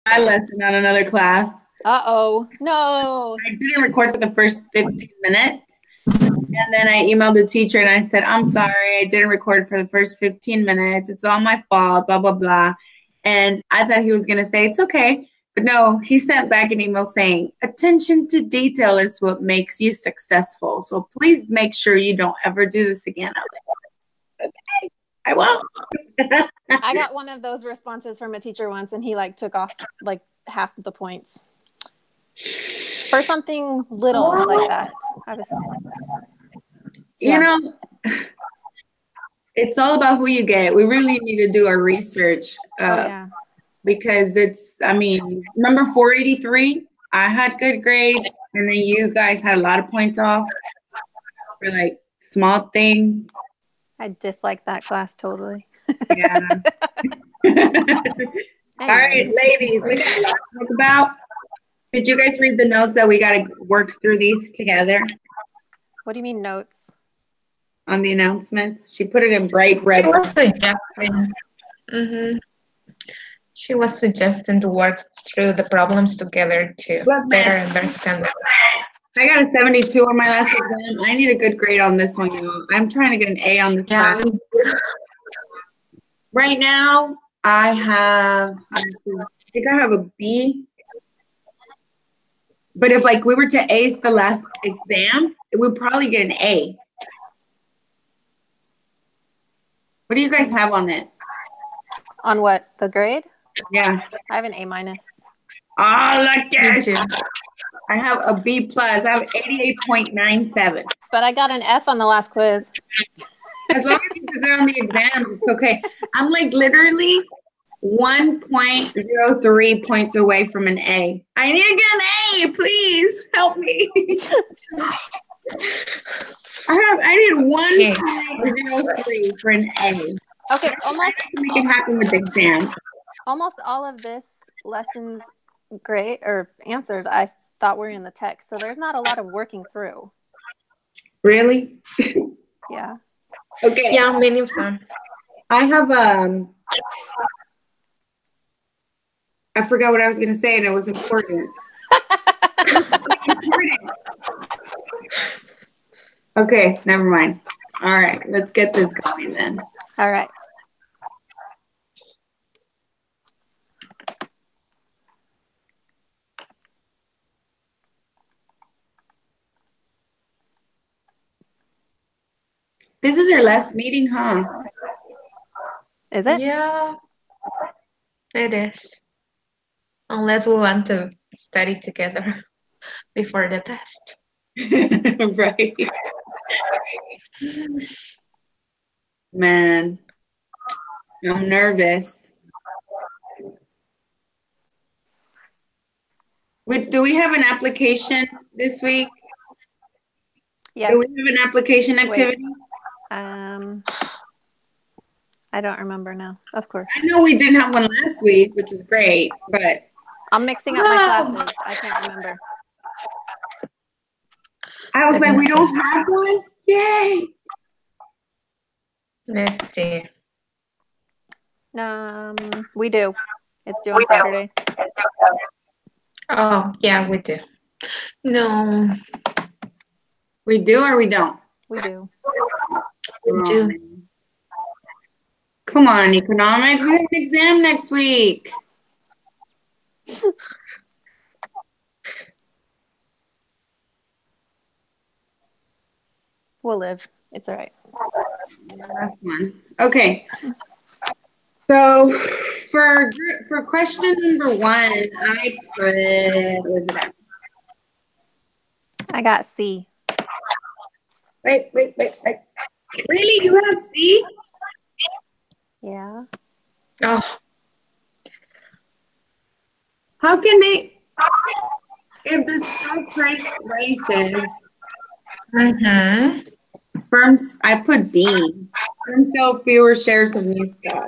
my lesson on another class. Uh-oh. No. I didn't record for the first 15 minutes. And then I emailed the teacher and I said, I'm sorry, I didn't record for the first 15 minutes. It's all my fault, blah, blah, blah. And I thought he was going to say, it's okay. But no, he sent back an email saying, attention to detail is what makes you successful. So please make sure you don't ever do this again. I was like, okay, I won't. I got one of those responses from a teacher once, and he like took off like half of the points for something little like that. I was, You know, it's all about who you get. We really need to do our research because it's, I mean, remember 483? I had good grades, and then you guys had a lot of points off for like small things. I dislike that class totally. Yeah. All right, ladies, we got a lot to talk about. Did you guys read the notes that we got to work through these together? What do you mean notes? On the announcements. She put it in bright red. She was suggesting, she was suggesting to work through the problems together to better understand it. I got a 72 on my last exam. I need a good grade on this one, y'all. I'm trying to get an A on this class. Right now, I think I have a B. But if like we were to ace the last exam, we'd probably get an A. What do you guys have on it? On what? The grade? Yeah. I have an A minus. Oh, look at it. I have a B plus. I have 88.97. But I got an F on the last quiz. As long as you do good on the exams, it's okay. I'm like literally 1.03 points away from an A. I need to get an A, please help me. I need 1.03 for an A. Okay, almost make it happen with the exam. Almost all of this lesson's grade or answers I thought were in the text, so there's not a lot of working through. Really? Yeah. Okay. Yeah, many of them. I have I forgot what I was gonna say, and it was important. Okay, never mind. All right, let's get this going then. All right. This is our last meeting, huh? Is it? Yeah, it is. Unless we want to study together before the test. Right. Man, I'm nervous. Do we have an application this week? Yes. Do we have an application activity? Wait. I don't remember now. Of course. I know we didn't have one last week, which was great, but I'm mixing up my classes. I can't remember. I was like, we don't have one? Yay! Let's see. We do. It's due on Saturday. Oh, yeah, we do. No. We do or we don't? We do. We do. Come on, economics. We have an exam next week. We'll live. It's all right. Last one. Okay. So for question number 1, I put, where's it at? I got C. Wait. Really? You have C? Yeah. Oh. How can they, if the stock price rises, firms, I put B, firms sell fewer shares of new stock.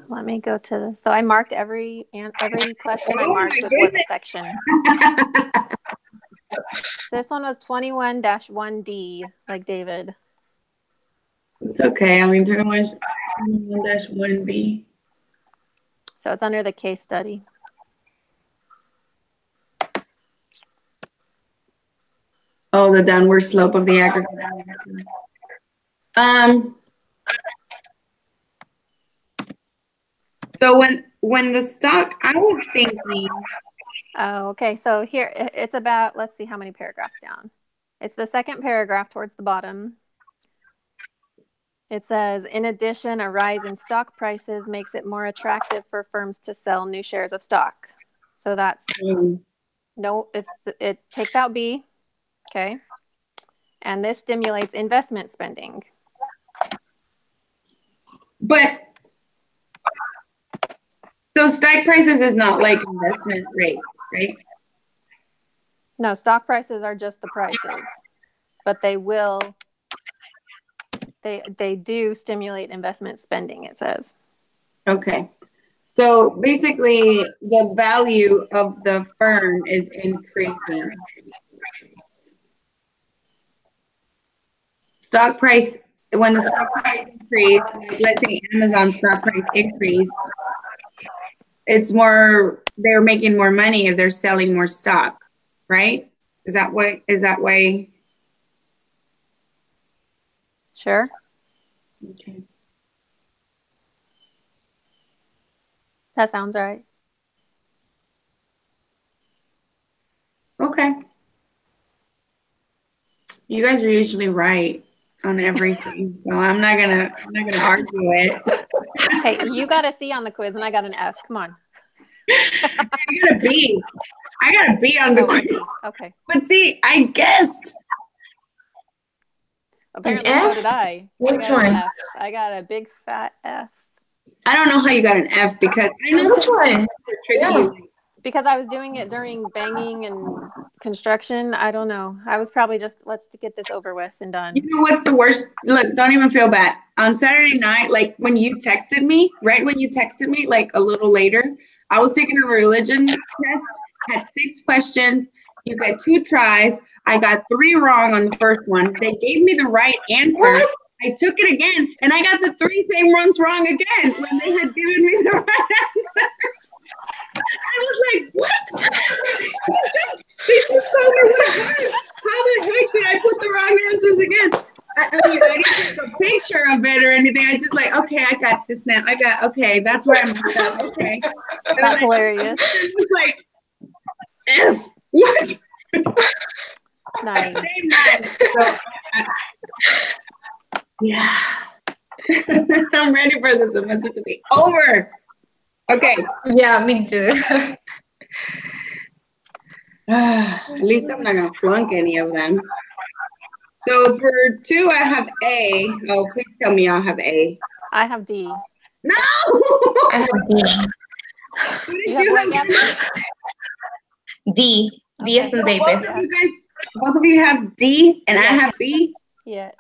Let me go to this. So I marked every question I marked with what section. This one was 21-1D, like David. It's okay. I mean, 21-1B. So it's under the case study. Oh, the downward slope of the aggregate. So when the stock, I was thinking. Oh, okay. So here it's about, let's see how many paragraphs down. It's the second paragraph towards the bottom. It says, in addition, a rise in stock prices makes it more attractive for firms to sell new shares of stock. So that's no, it takes out B. Okay. And this stimulates investment spending. But so stock prices is not like investment rate, right? No, stock prices are just the prices, but they do stimulate investment spending, it says. Okay. So basically the value of the firm is increasing. Stock price, when the stock price increase, let's say Amazon stock price increase, it's more, they're making more money if they're selling more stock, right? Is that way? Sure. Okay. That sounds right. Okay. You guys are usually right on everything, so I'm not gonna argue it. Hey, you got a C on the quiz and I got an F. Come on. I got a B. I got a B on the quiz. Okay. But see, I guessed. Apparently, so did I. Which one? F. I got a big fat F. I don't know how you got an F because I know which one? Tricky. Because I was doing it during banging and construction. I don't know. I was probably just, let's get this over with and done. You know what's the worst? Look, don't even feel bad. On Saturday night, like when you texted me, like a little later, I was taking a religion test, had 6 questions. You got 2 tries. I got 3 wrong on the first one. They gave me the right answer. What? I took it again, and I got the 3 same ones wrong again when they had given me the right answers. I was like, what? They just told me what it was. How the heck did I put the wrong answers again? I mean, I didn't take a picture of it or anything. I just like, okay, I got this now. Okay, that's where I messed up. Okay. That's hilarious. It was like, F. What? Nice. So, yeah. I'm ready for the semester to be over. Okay. Yeah, me too. At least I'm not going to flunk any of them. So for 2, I have A. Oh, please tell me I'll have A. I have D. No! I have D. What did you have? D. D as in David. Both of you have D and I have B? Yeah.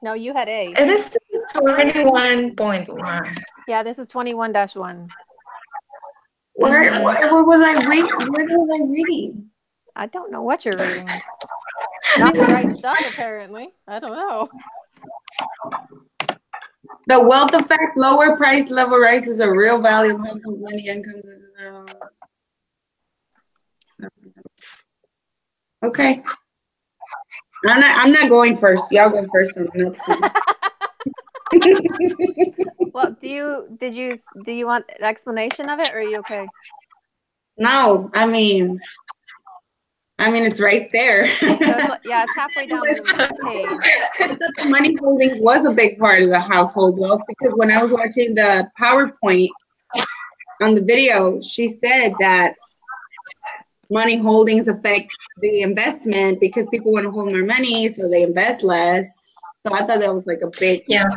No, you had A. It is 21.1. Yeah, this is 21-1. Where was I reading? Where was I reading? I don't know what you're reading. Not the right stuff, apparently. I don't know. The wealth effect, lower price level rises a real value of household money income. Okay. I'm not going first. Y'all go first on the next one. Well, do you want an explanation of it, or are you okay? No, I mean it's right there. Yeah, it's halfway down the page. I thought the money holdings was a big part of the household wealth because when I was watching the PowerPoint on the video, she said that money holdings affect the investment because people want to hold more money, so they invest less. So I thought that was like a big. Yeah.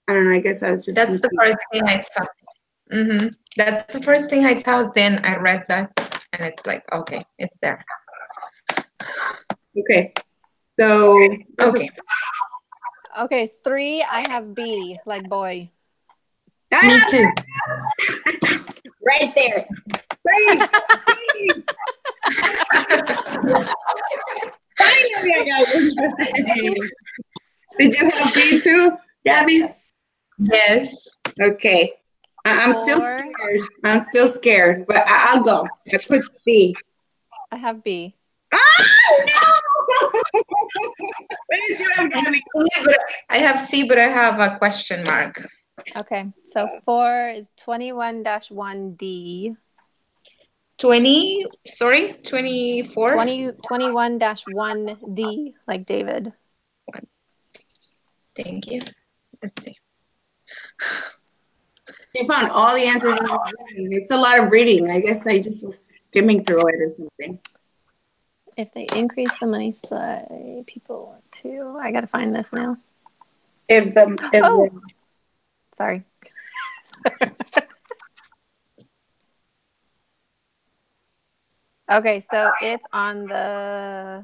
I don't know. I guess I was just. That's confused. The first thing I thought. Mm-hmm. That's the first thing I thought. Then I read that, and it's like, okay, it's there. Okay. So. Okay. Okay, 3. I have B, like boy. Me too. Right there. Right. Finally, I got one. Did you have B too, Gabby? Yes. Okay. I'm still scared. I'm still scared, but I'll go. I put C. I have B. Oh no! What did you have, Gabby? I have C, but I have a question mark. Okay, so 4 is 21-1D. 24? 21-1D, like David. Thank you. Let's see. You found all the answers in this reading. It's a lot of reading. I guess I just was skimming through it or something. If they increase the money supply, people want to. I got to find this now. Sorry. Okay, so it's on the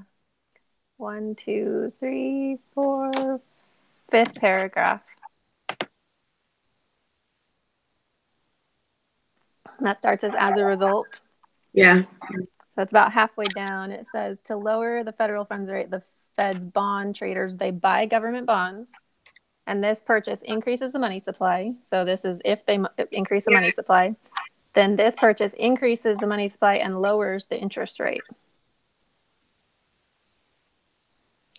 1, 2, 3, 4, 5th paragraph. And that starts as a result. Yeah. So it's about halfway down. It says to lower the federal funds rate, the Fed's bond traders, they buy government bonds, and this purchase increases the money supply. So this is if they increase the money supply, then this purchase increases the money supply and lowers the interest rate.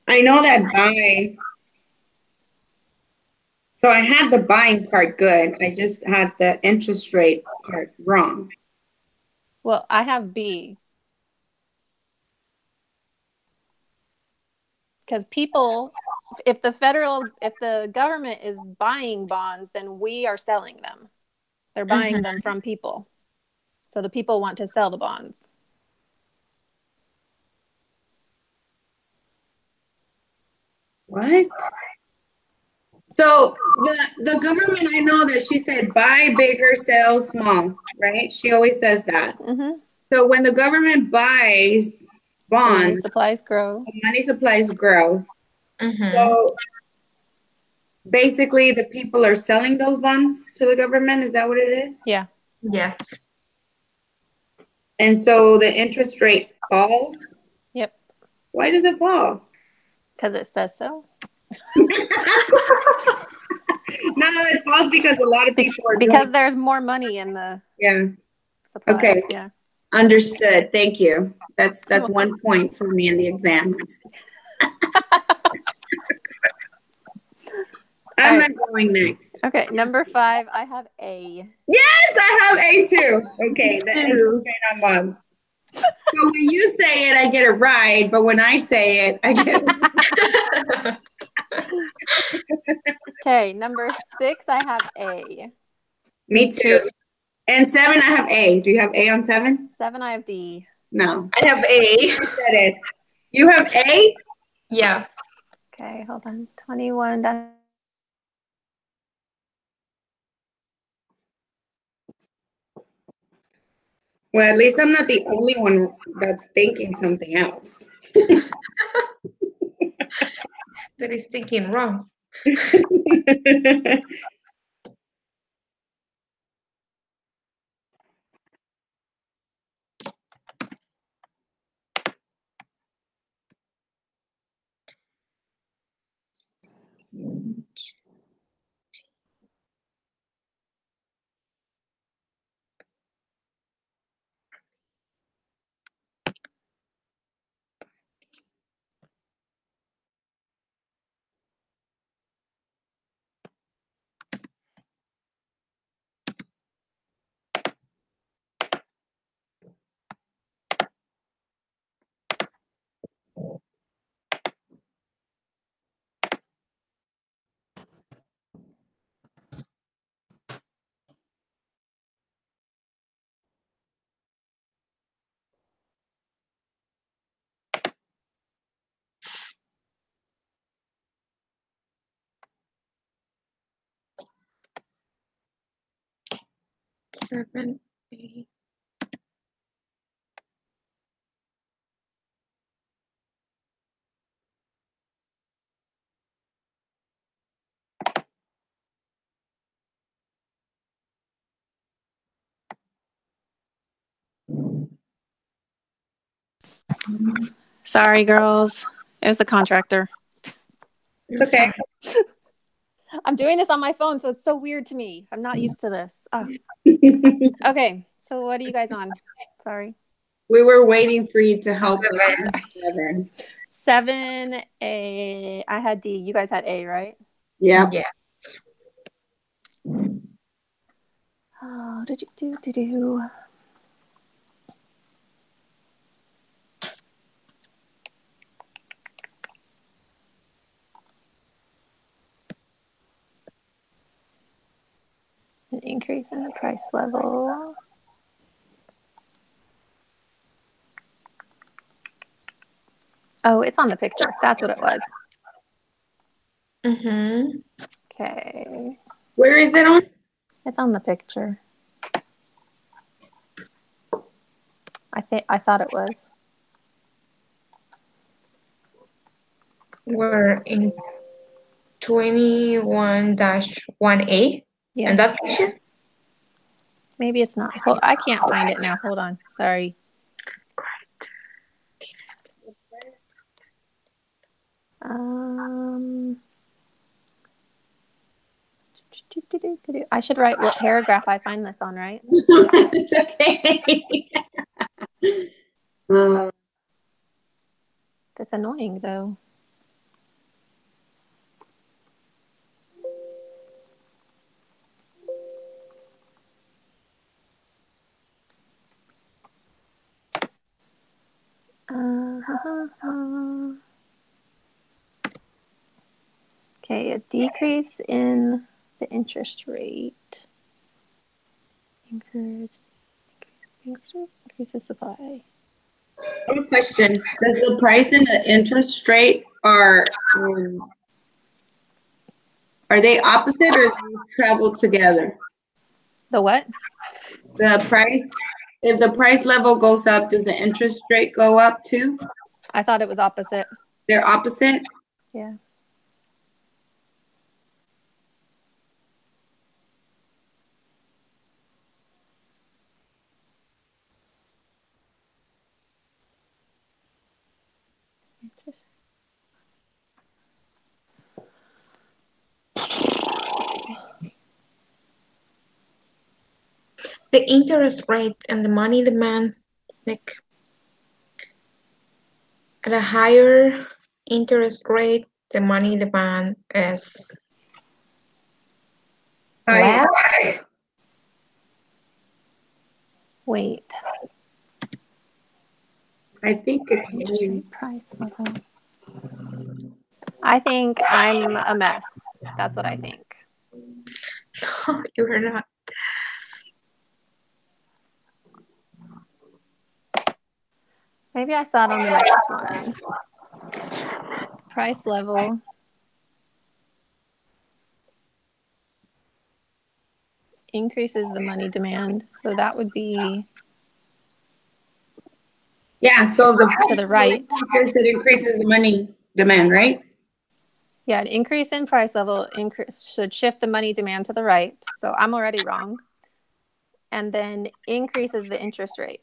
I know that buy. So I had the buying part good. I just had the interest rate part wrong. Well, I have B. Because people, if the government is buying bonds, then we are selling them. They're buying them from people. So the people want to sell the bonds. What? So the government, I know that she said buy bigger, sell small, right? She always says that. Mm-hmm. So when the government buys bonds, money supplies grow. Money supplies grows. So basically, the people are selling those bonds to the government. Is that what it is? Yeah. Yes. And so the interest rate falls? Yep. Why does it fall? Because it says so. No, it falls because a lot of people are because there's more money in the supply. Okay. Yeah. Understood. Thank you. That's 1 point for me in the exam. I'm not going next. Okay, number 5, I have A. Yes, I have A too. Okay, the interest rate on bonds. So when you say it, I get it right, but when I say it, I get it. Okay, number 6, I have A. Me too. And 7, I have A. Do you have A on 7? 7, I have D. No. I have A. I said it. You have A? Yeah. Okay, hold on. 21. Well, at least I'm not the only one that's thinking something else. That is thinking wrong. Seven, 8. Sorry, girls. It was the contractor. It's okay. I'm doing this on my phone, so it's so weird to me. I'm not used to this. Oh. Okay, so what are you guys on? Sorry. We were waiting for you to help with Seven. 7. 7A. I had D. You guys had A, right? Yeah. Yes. Oh, did you do? An increase in the price level. Oh, it's on the picture. That's what it was. Mm-hmm. Okay. Where is it on? It's on the picture. I thought it was. We're in 21-1A. Yeah. And that picture? Maybe it's not. I can't find it now. Hold on. Sorry. I should write what paragraph I find this on, right? It's okay. That's annoying, though. Okay, a decrease in the interest rate. Increase the supply. One question: does the price and the interest rate are they opposite or do they travel together? The what? The price. If the price level goes up, does the interest rate go up too? I thought it was opposite. They're opposite? Yeah. The interest rate and the money demand, like at a higher interest rate, the money demand is less. Wait. I think it's Interest rate price level. I think I'm a mess. That's what I think. No, you're not. Maybe I saw it on the next one. Price level. Increases the money demand. So that would be so the to the right. it increases the money demand, right? Yeah, an increase in price level should shift the money demand to the right. So I'm already wrong. And then increases the interest rate.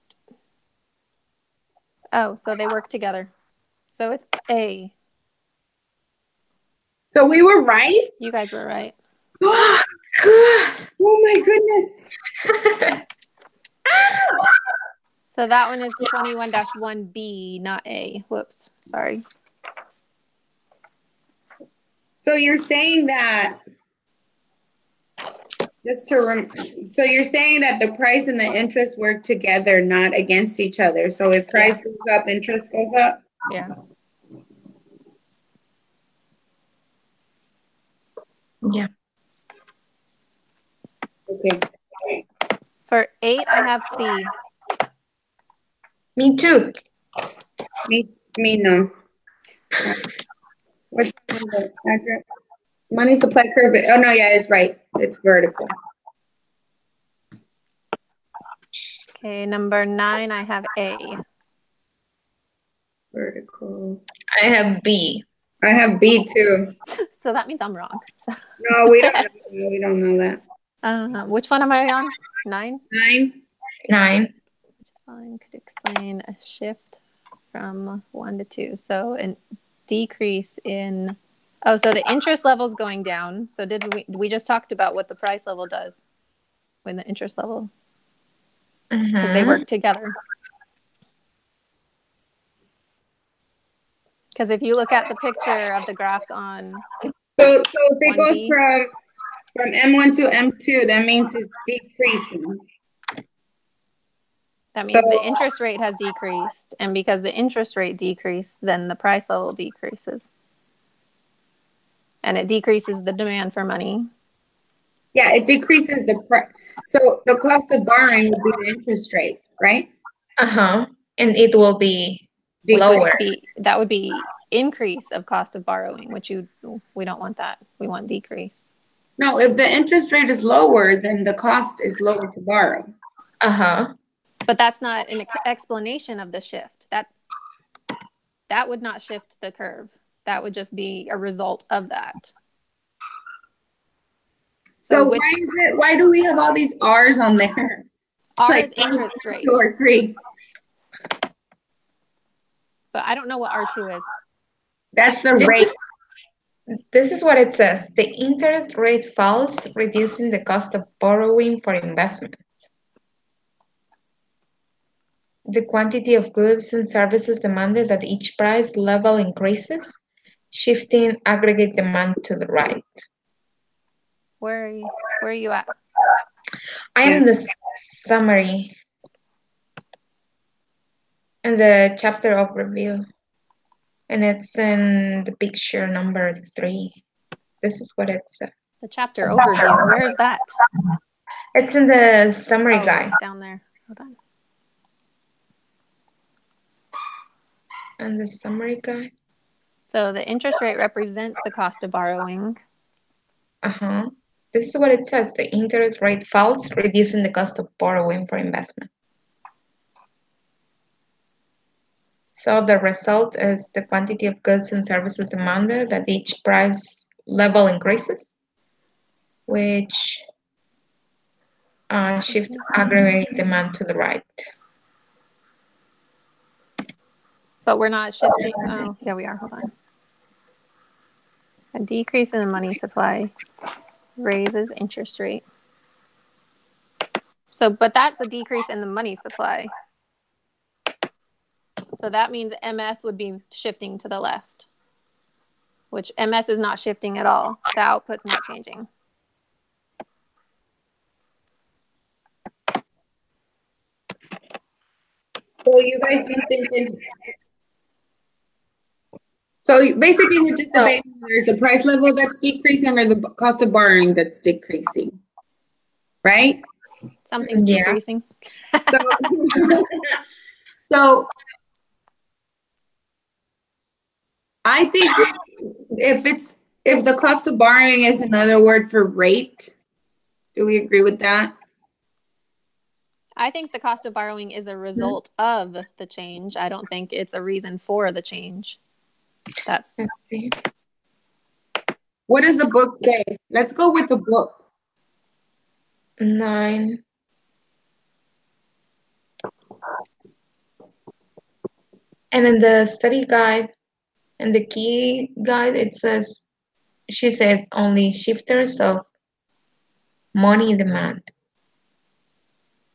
Oh, so they work together. So it's A. So we were right? You guys were right. Oh, good. Oh my goodness. So that one is 21-1B, not A. Whoops. Sorry. So you're saying that so you're saying that the price and the interest work together, not against each other. So if price goes up, interest goes up? Yeah. Yeah. Okay. For 8, I have C. Me too. Me no. Which one is it? Accurate? Money supply curve. Oh no, yeah, it's right. It's vertical. Okay, number 9, I have A. Vertical. I have B. I have B too. So that means I'm wrong. So. No, we don't know. We don't know that. Which one am I on? 9? 9. 9. Which line could explain a shift from 1 to 2? So a decrease in Oh, so the interest level's going down. So we just talked about what the price level does when the interest level, because they work together. Because if you look at the picture of the graphs on So if it goes 1B, from M1 to M2, that means it's decreasing. that means the interest rate has decreased. And because the interest rate decreased, then the price level decreases. And it decreases the demand for money. Yeah, it decreases the price. So the cost of borrowing would be the interest rate, right? And it will be Decrease. lower. That would be increase of cost of borrowing, which we don't want that. We want decrease. No, if the interest rate is lower, then the cost is lower to borrow. But that's not an explanation of the shift. That would not shift the curve. That would just be a result of that. So why do we have all these R's on there? R is interest rate. 2 or 3. But I don't know what R2 is. That's the rate. This is what it says. The interest rate falls, reducing the cost of borrowing for investment. The quantity of goods and services demanded at each price level increases, shifting aggregate demand to the right. Where are you at? I am in the summary and the chapter overview, and it's in the picture number 3. This is what it says. The chapter overview. Where is that? It's in the summary guide. Down there. Hold on. And the summary guide. So the interest rate represents the cost of borrowing. This is what it says. The interest rate falls, reducing the cost of borrowing for investment. So the result is the quantity of goods and services demanded at each price level increases, which shifts aggregate demand to the right. But we're not shifting. Oh, yeah, we are. Hold on. A decrease in the money supply raises interest rate. So, but that's a decrease in the money supply. So that means MS would be shifting to the left, which MS is not shifting at all. The output's not changing. So you guys don't think it's... So basically we're just debating whether it's the price level that's decreasing or the cost of borrowing that's decreasing, right? Something's decreasing. So I think if the cost of borrowing is another word for rate, do we agree with that? I think the cost of borrowing is a result of the change. I don't think it's a reason for the change. That's... What does the book say? Let's go with the book. 9. And in the study guide and the key guide, it says, she said, only shifters of money demand.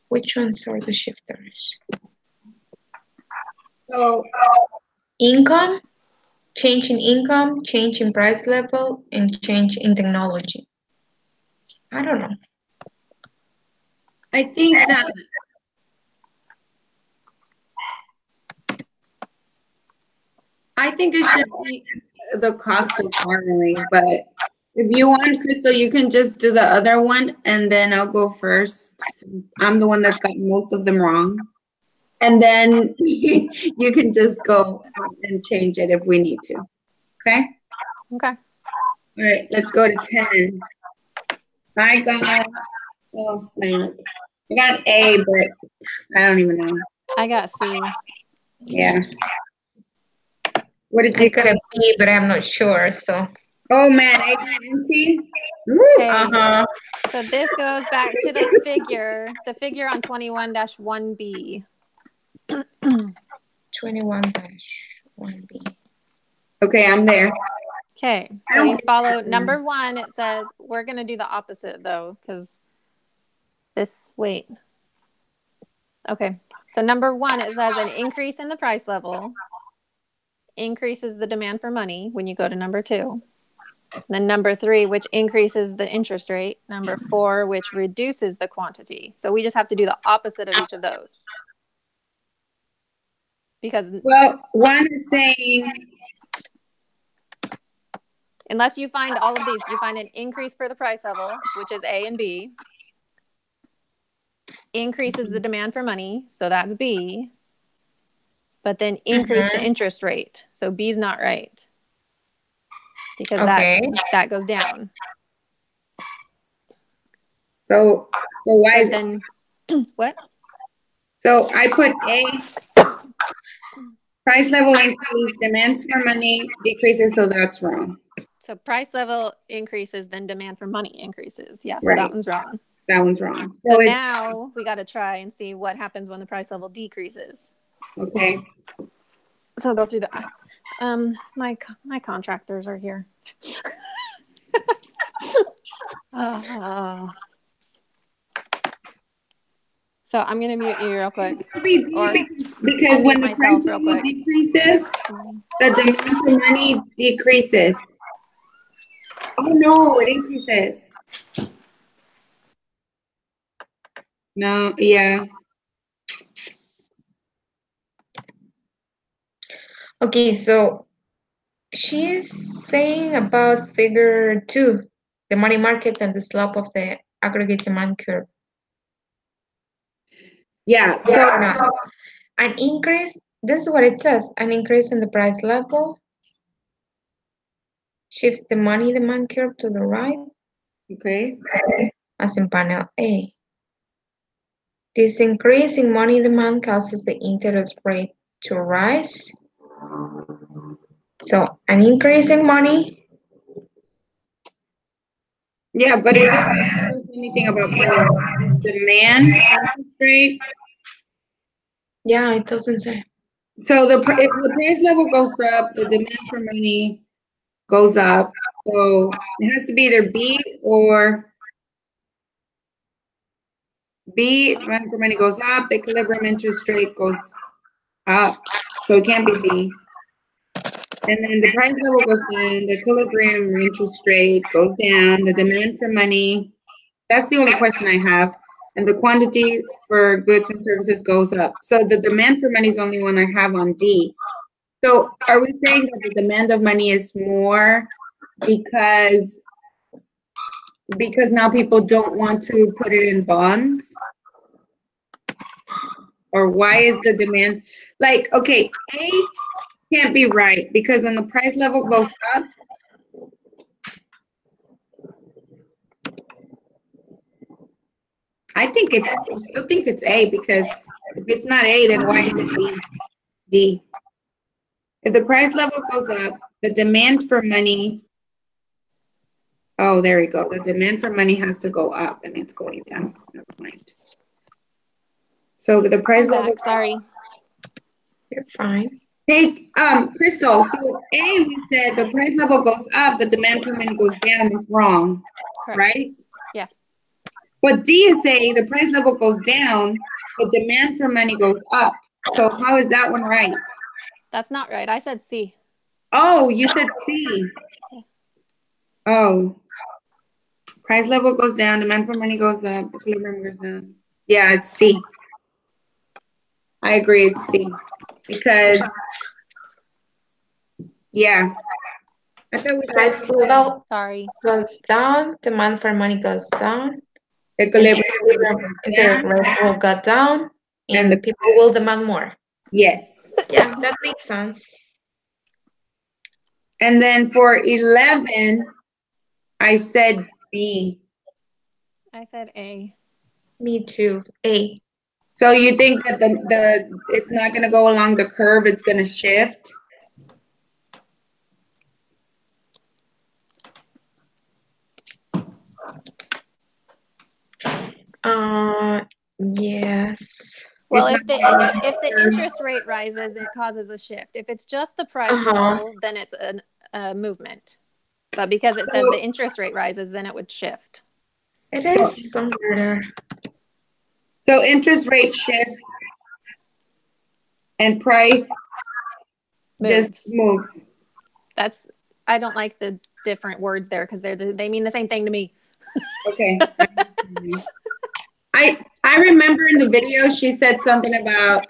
Which ones are the shifters? So income, change in income, change in price level, and change in technology. I don't know. I think it should be the cost of borrowing, but if you want, Crystal, you can just do the other one and then I'll go first. I'm the one that's got most of them wrong. And then you can just go and change it if we need to. Okay? Okay. All right, let's go to 10. I got, oh snap. I got an A, but I don't even know. I got C. Yeah. What did you I got a B, but I'm not sure, so. Oh man, A, B, and C? Okay. So this goes back to the figure on 21-1B. 21-1B. Okay, I'm there. Okay, so you follow number 1. It says we're going to do the opposite though, because wait. Okay, so number 1, it says an increase in the price level increases the demand for money when you go to number 2. Then number 3, which increases the interest rate. Number 4, which reduces the quantity. So we just have to do the opposite of each of those. Because one is saying, unless you find all of these, you find an increase for the price level, which is A and B. Increases the demand for money, so that's B. But then increase the interest rate. So B's not right. Because that goes down. So why is then what? So I put A, price level increase, demands for money decreases, so that's wrong. So price level increases, then demand for money increases. Yeah, so that one's wrong. That one's wrong. So now we got to try and see what happens when the price level decreases. Okay. So go through the my contractors are here. So I'm gonna mute you real quick. Because when the price level decreases, the demand for money decreases. Oh no, it increases. No, yeah. Okay, so she's saying about figure 2, the money market and the slope of the aggregate demand curve. Yeah, so an increase, this is what it says, an increase in the price level shifts the money demand curve to the right. Okay. As in panel A. This increase in money demand causes the interest rate to rise. So an increase in money. Yeah, but it doesn't tell us anything about demand interest rate. Yeah, it doesn't say. So if the price level goes up, the demand for money goes up. So it has to be either B or B, demand for money goes up, the equilibrium interest rate goes up. So it can't be B. And then the price level goes down, the equilibrium interest rate goes down, the demand for money, that's the only question I have. And the quantity for goods and services goes up. So the demand for money is the only one I have on D. So are we saying that the demand of money is more because now people don't want to put it in bonds? Or why is the demand, like, okay, A can't be right because when the price level goes up, I still think it's A, because if it's not A, then why is it B? D. If the price level goes up, the demand for money, oh, there we go. The demand for money has to go up and it's going down. Never mind. So the price level. Sorry. You're fine. Hey, Crystal, so A, we said the price level goes up, the demand for money goes down is wrong, correct. Right? Yeah. But D is saying the price level goes down, the demand for money goes up. So how is that one right? That's not right. I said C. Oh, you said C. Oh. Price level goes down, demand for money goes up, equilibrium goes down. Yeah, it's C. I agree, it's C. Because, yeah. I thought we said price level goes down, demand for money goes down. Equilibrium rate will go down, and the people will demand more. Yes. Yeah, that makes sense. And then for 11, I said B. I said A. Me too, A. So you think that it's not going to go along the curve, it's going to shift? Yes. Well, if the interest rate rises, it causes a shift. If it's just the price level, then it's a movement. But because it says the interest rate rises, then it would shift. It is somewhere there. So interest rate shifts and price just moves. I don't like the different words there because they mean the same thing to me. Okay. I remember in the video she said something about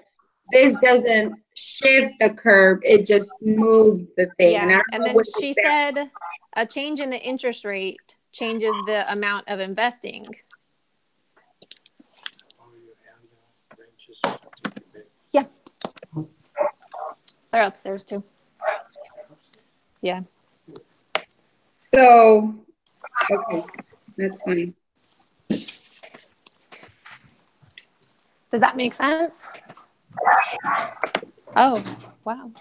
this doesn't shift the curve, it just moves the thing. Yeah, and then she said a change in the interest rate changes the amount of investing. Yeah. They're upstairs too. Yeah. So, okay, that's fine. Does that make sense? Oh, wow.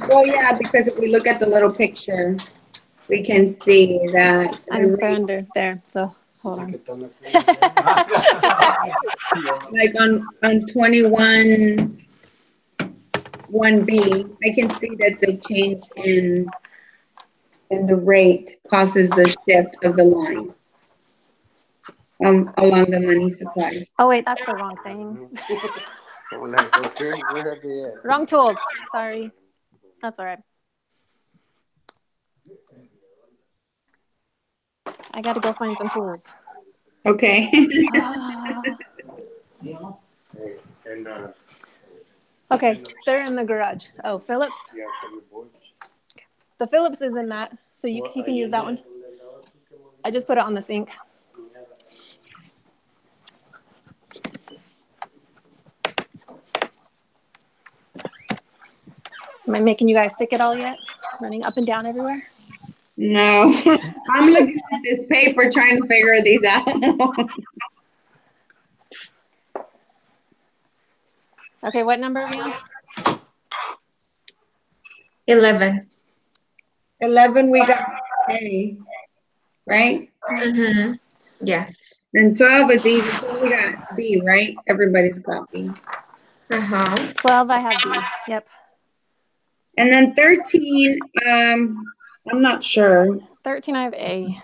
Well, yeah, because if we look at the little picture, we can see that. They're under there, so hold on. Like on 21 1B, I can see that the change in the rate causes the shift of the line along the money supply. Oh wait, that's the wrong thing. Wrong tools. Sorry. That's all right. I got to go find some tools. Okay. Okay, they're in the garage. Oh, Phillips? The Phillips is in that, so you can use that one. I just put it on the sink. Am I making you guys sick at all yet? Running up and down everywhere? No. I'm looking at this paper trying to figure these out. Okay, what number are we on? 11. 11, we got A, right? Mm-hmm. Yes. And 12 is easy. So we got B, right? Everybody's got B. 12, I have B. Yep. And then 13, I'm not sure. 13, I have A.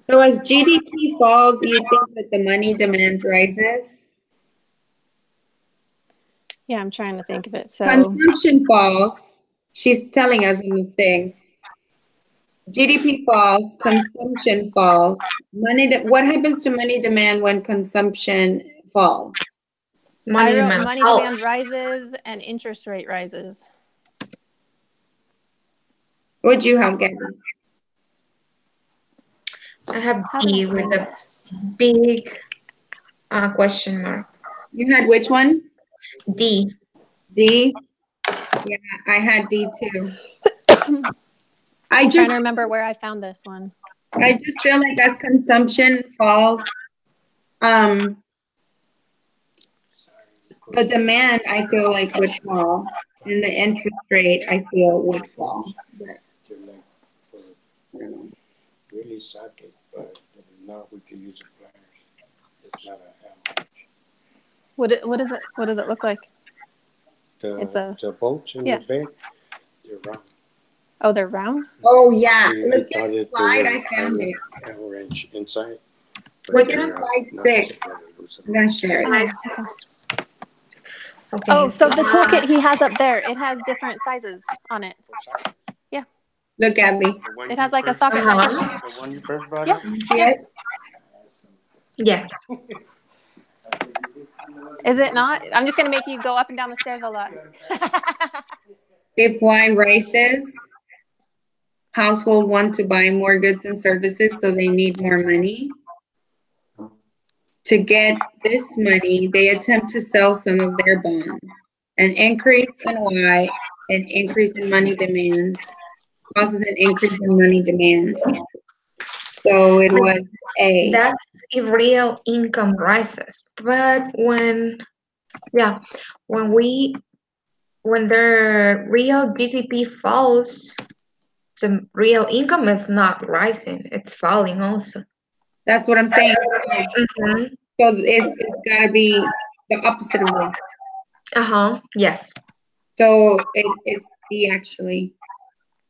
So as GDP falls, you think that the money demand rises? Yeah, I'm trying to think of it. So consumption falls. She's telling us in this thing. GDP falls, consumption falls. What happens to money demand when consumption falls? Money demand rises and interest rate rises. What'd you have, Gabby? I have D with a big question mark. You had which one? D. D? Yeah, I had D too. I'm trying to remember where I found this one. I just feel like as consumption falls, the demand I feel like would fall, and the interest rate I feel would fall. But, really suck it, but now we can use the pliers. It's not a hammer. What does it look like? The bolts in the bed, they're round. Oh, they're round? Oh yeah. Look at the slide, I found it. Orange inside. Look at slide 6. I'm gonna share it. Okay. Oh, so the toolkit he has up there, it has different sizes on it. Yeah. Look at me. It has like a socket. The one you first brought up? Yes. Yes. Is it not? I'm just going to make you go up and down the stairs a lot. If Y rises, household want to buy more goods and services, so they need more money. To get this money, they attempt to sell some of their bonds. An increase in Y, an increase in money demand, causes an increase in money demand. So it was A. That's if real income rises. But when the real GDP falls, the real income is not rising, it's falling also. That's what I'm saying. Mm-hmm. So it's got to be the opposite of that. Yes. So it's D actually.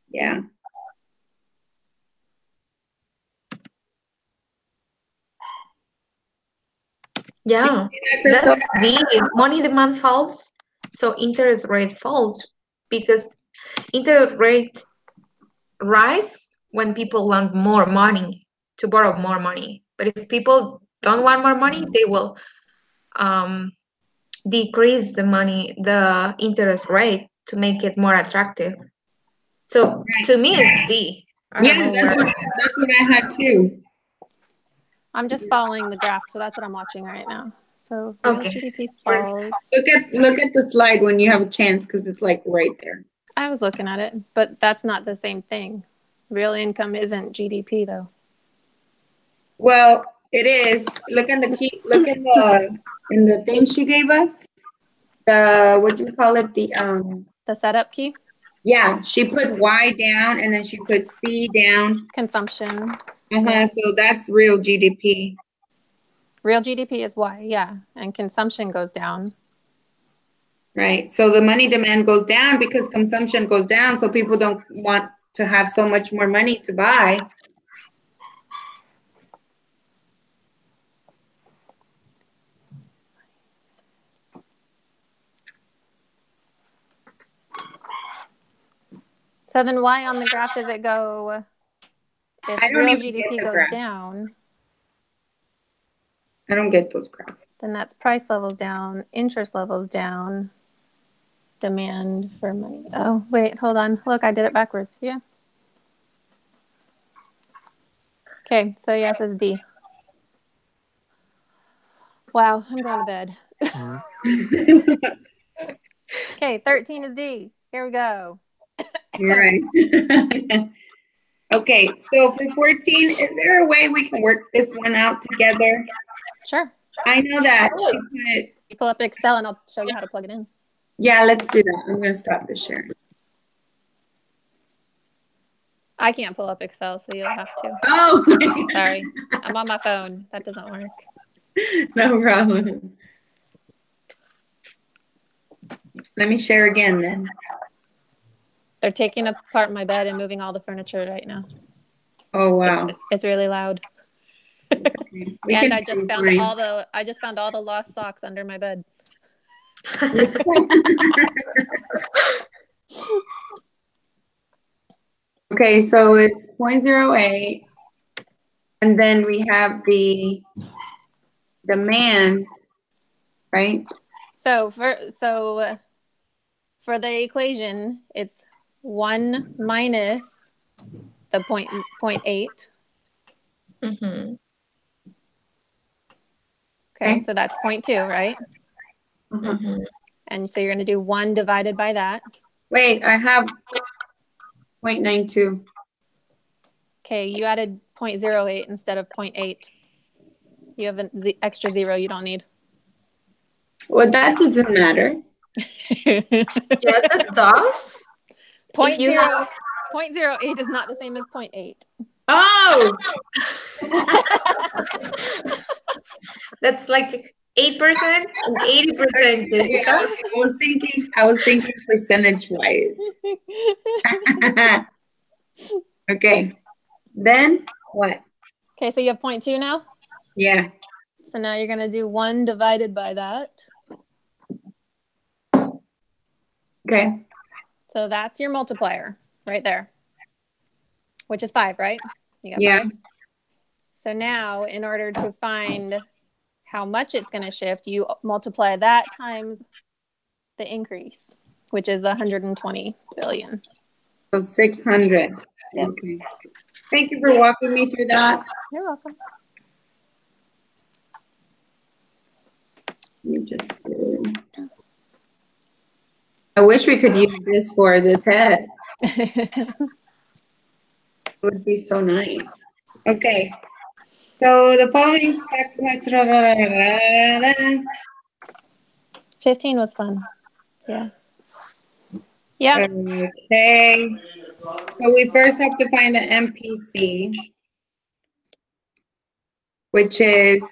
Yeah. Yeah, that's the money demand falls, so interest rate falls because interest rate rise when people want more money to borrow more money. But if people don't want more money, they will um, decrease the interest rate to make it more attractive. So to me, it's D. Yeah, that's what I had too. I'm just following the graph, so that's what I'm watching right now. So real GDP falls. Look at the slide when you have a chance, because it's like right there. I was looking at it, but that's not the same thing. Real income isn't GDP though. Well, it is. Look in the thing she gave us. The what do you call it? The setup key? Yeah, she put Y down and then she put C down. Consumption. So that's real GDP. Real GDP is Y, yeah. And consumption goes down. Right. So the money demand goes down because consumption goes down. So people don't want to have so much more money to buy. So then why on the graph does it go, if real GDP goes down? I don't get those graphs. Then that's price levels down, interest levels down, demand for money. Oh, wait, hold on. Look, I did it backwards. Yeah. Okay, so yes, it's D. Wow, I'm going to bed. Okay, 13 is D. Here we go. You're right. Okay, so for 14, is there a way we can work this one out together? Sure. I know that she put... You pull up Excel and I'll show you how to plug it in. Yeah, let's do that. I'm going to stop the sharing. I can't pull up Excel, so you'll have to. Oh! Sorry. I'm on my phone. That doesn't work. No problem. Let me share again then. They're taking apart my bed and moving all the furniture right now. Oh, wow. It's really loud. And I just found all the lost socks under my bed. Okay, so it's 0.08, and then we have the demand, right? So for the equation, it's 1 minus the 0.8. Mm-hmm. Okay, so that's 0.2, right? Mm-hmm. And so you're going to do 1 divided by that. Wait, I have 0.92. Okay, you added 0.08 instead of 0.8. You have an extra 0 you don't need. Well, that doesn't matter. Yeah, that does. 0.08 is not the same as 0.8. Oh! That's like 8% and 80%. Yeah, I was thinking percentage-wise. Okay. Then what? Okay, so you have 0.2 now? Yeah. So now you're going to do 1 divided by that. Okay. So that's your multiplier right there, which is 5, right? You got 5. So now in order to find how much it's going to shift, you multiply that times the increase, which is 120 billion. So 600. Yep. Okay. Thank you for walking me through that. You're welcome. Let me just do... I wish we could use this for the test. It would be so nice. Okay. So the following facts... 15 was fun. Yeah. Yeah. Okay. So we first have to find the MPC, which is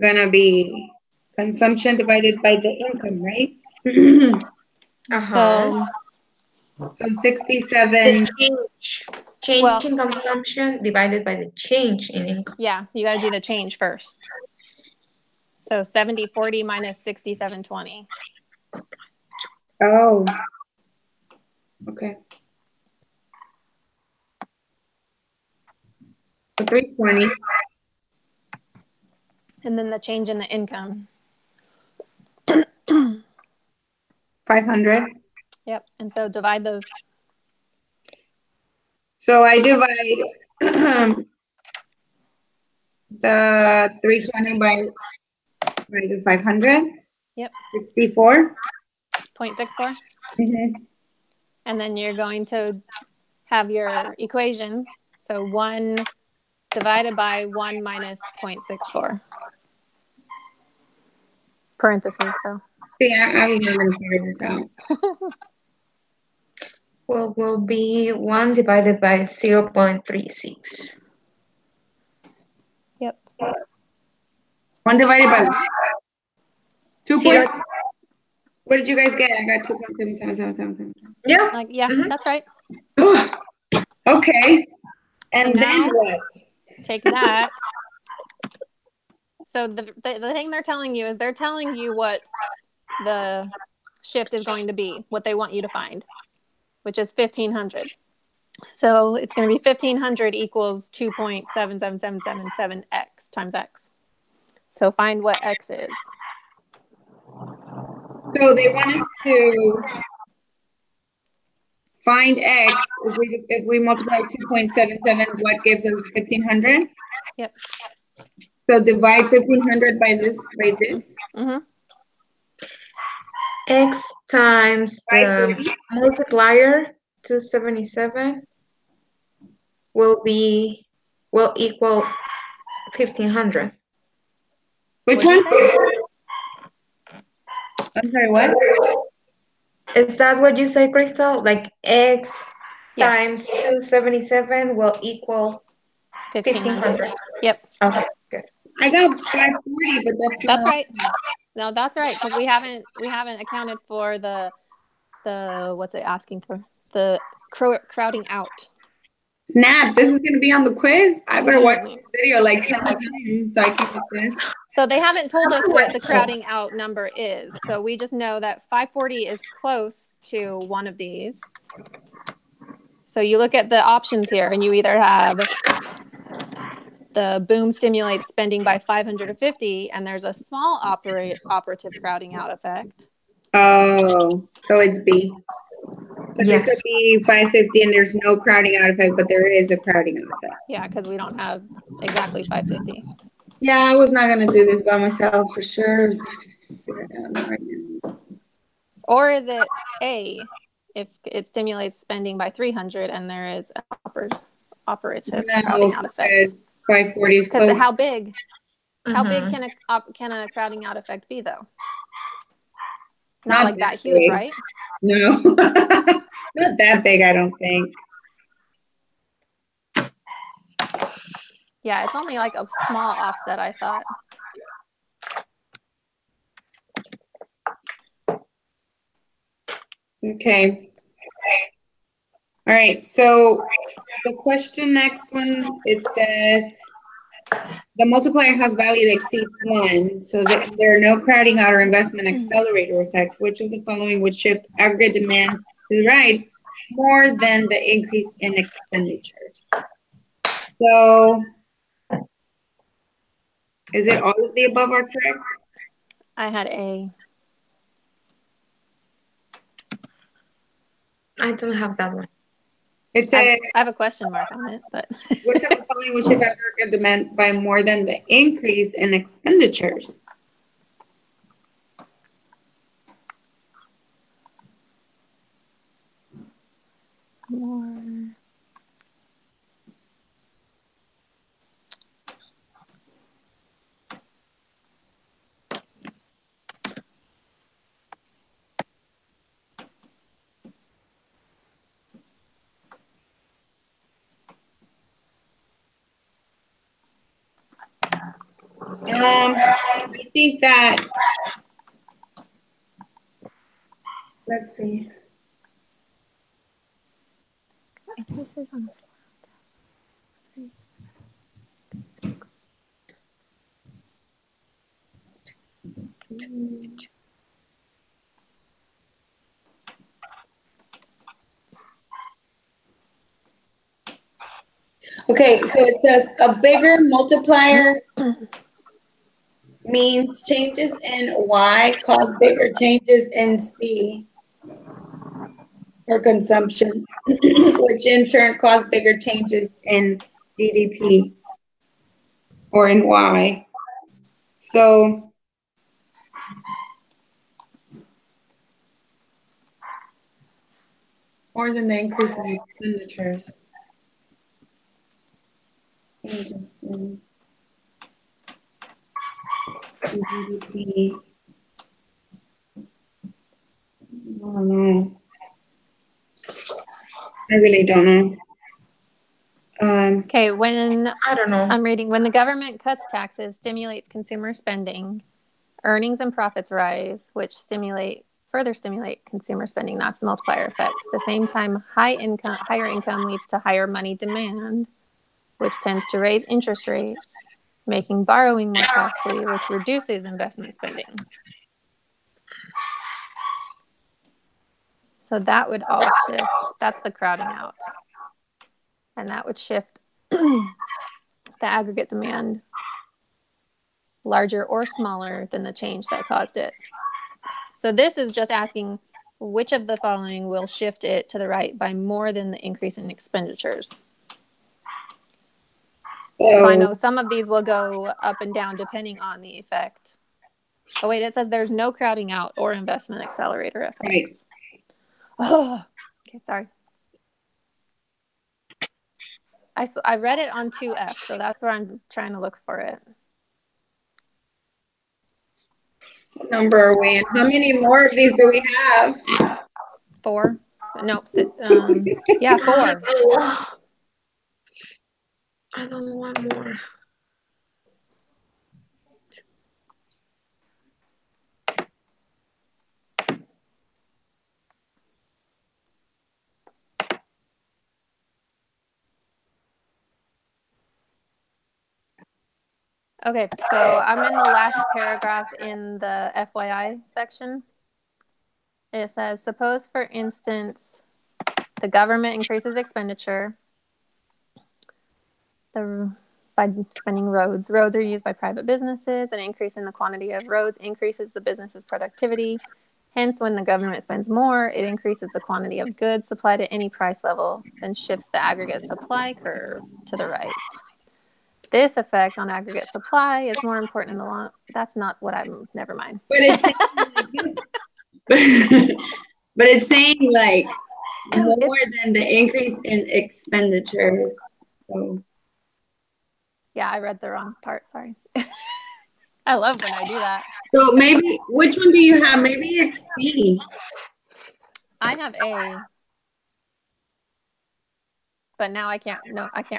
going to be consumption divided by the income, right? Uh-huh. So 67. The change in consumption divided by the change in income. Yeah, you got to do the change first. So 70/40 minus 67/20. Oh. Okay. So 320. And then the change in the income. 500. Yep. And so divide those. So I divide the 320 by the 500. Yep. 64. 0.64. Mm-hmm. And then you're going to have your equation. So 1 divided by 1 minus 0.64. Parentheses, though. See, I was not going to figure this out. Well, will be 1 divided by 0.36. Yep. 1 divided by 2. Zero. What did you guys get? I got 2.7777. Yeah. Yeah, that's right. Okay. And So then what? Take that. So the thing they're telling you is they're telling you what the shift is going to be, what they want you to find, which is 1,500. So it's going to be 1,500 equals 2.77777x times x. So find what x is. So they want us to find x. If we multiply 2.77, what gives us 1,500? Yep. So divide 1,500 by this. Mm-hmm. X times the multiplier 277 will equal 1,500. Which one? I'm sorry, what? Is that what you say, Crystal? Like X times 277 will equal 1,500. Yep. Okay, good. I got 540, but that's right. No, that's right, because we haven't accounted for the what's it asking for? The crowding out. Snap, this is going to be on the quiz. I better watch the video like 10 times so I can get this. So they haven't told us what the crowding out number is. So we just know that 540 is close to one of these. So you look at the options here and you either have the boom stimulates spending by 550 and there's a small operative crowding out effect. Oh, so it's B. Because it could be 550 and there's no crowding out effect, but there is a crowding out effect. Yeah, because we don't have exactly 550. Yeah, I was not going to do this by myself for sure. Or is it A, if it stimulates spending by 300 and there is an operative crowding out effect? 540 is close. Because how big? How big can a crowding out effect be, though? Not like that huge, big. right? No, not that big, I don't think. Yeah, it's only like a small offset, I thought. Okay. All right, so the question next one, it says, the multiplier has value that exceeds 1, so that there are no crowding out or investment accelerator effects. Which of the following would shift aggregate demand to the right more than the increase in expenditures? So, is it all of the above are correct? I had A. I don't have that one. I have a question mark on it, but which of the following would shift aggregate demand by more than the increase in expenditures? more. I think that Let's see. Increases on the Okay, so it says a bigger multiplier means changes in Y cause bigger changes in C for consumption, which in turn cause bigger changes in GDP or in Y. So more than the increase in expenditures. Changes in GDP. I don't know. I really don't know. Okay, when I don't know. I'm reading, when the government cuts taxes, stimulates consumer spending, earnings and profits rise, which further stimulate consumer spending. That's the multiplier effect. At the same time, higher income leads to higher money demand, which tends to raise interest rates, making borrowing more costly, which reduces investment spending. So that would all shift. That's the crowding out. And that would shift the aggregate demand larger or smaller than the change that caused it. So this is just asking which of the following will shift it to the right by more than the increase in expenditures. So I know some of these will go up and down depending on the effect. Oh wait, it says there's no crowding out or investment accelerator effects. Right. Oh, okay, sorry. I read it on 2F, so that's where I'm trying to look for it. What number are we in? How many more of these do we have? 4. Nope. Yeah, 4. I don't want more. Okay, so I'm in the last paragraph in the FYI section. It says, suppose, for instance, the government increases expenditure by spending roads. Roads are used by private businesses. An increase in the quantity of roads increases the business's productivity. Hence, when the government spends more, it increases the quantity of goods supplied at any price level, then shifts the aggregate supply curve to the right. This effect on aggregate supply is more important in the long. That's not what never mind. But it's but it's saying like more than the increase in expenditures. So. Yeah, I read the wrong part. Sorry. I love when I do that. So maybe, which one do you have? Maybe it's C. I have A. But now I can't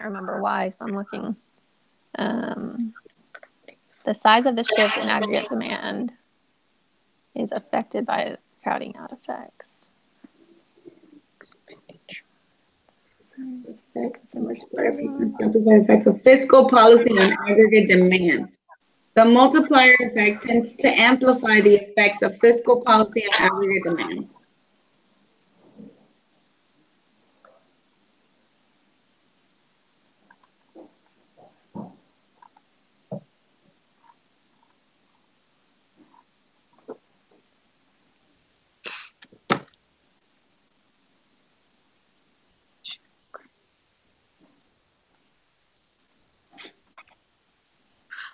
remember why, so I'm looking. The size of the shift in aggregate demand is affected by crowding out effects. Expenditure. Effects of fiscal policy on aggregate demand. The multiplier effect tends to amplify the effects of fiscal policy on aggregate demand.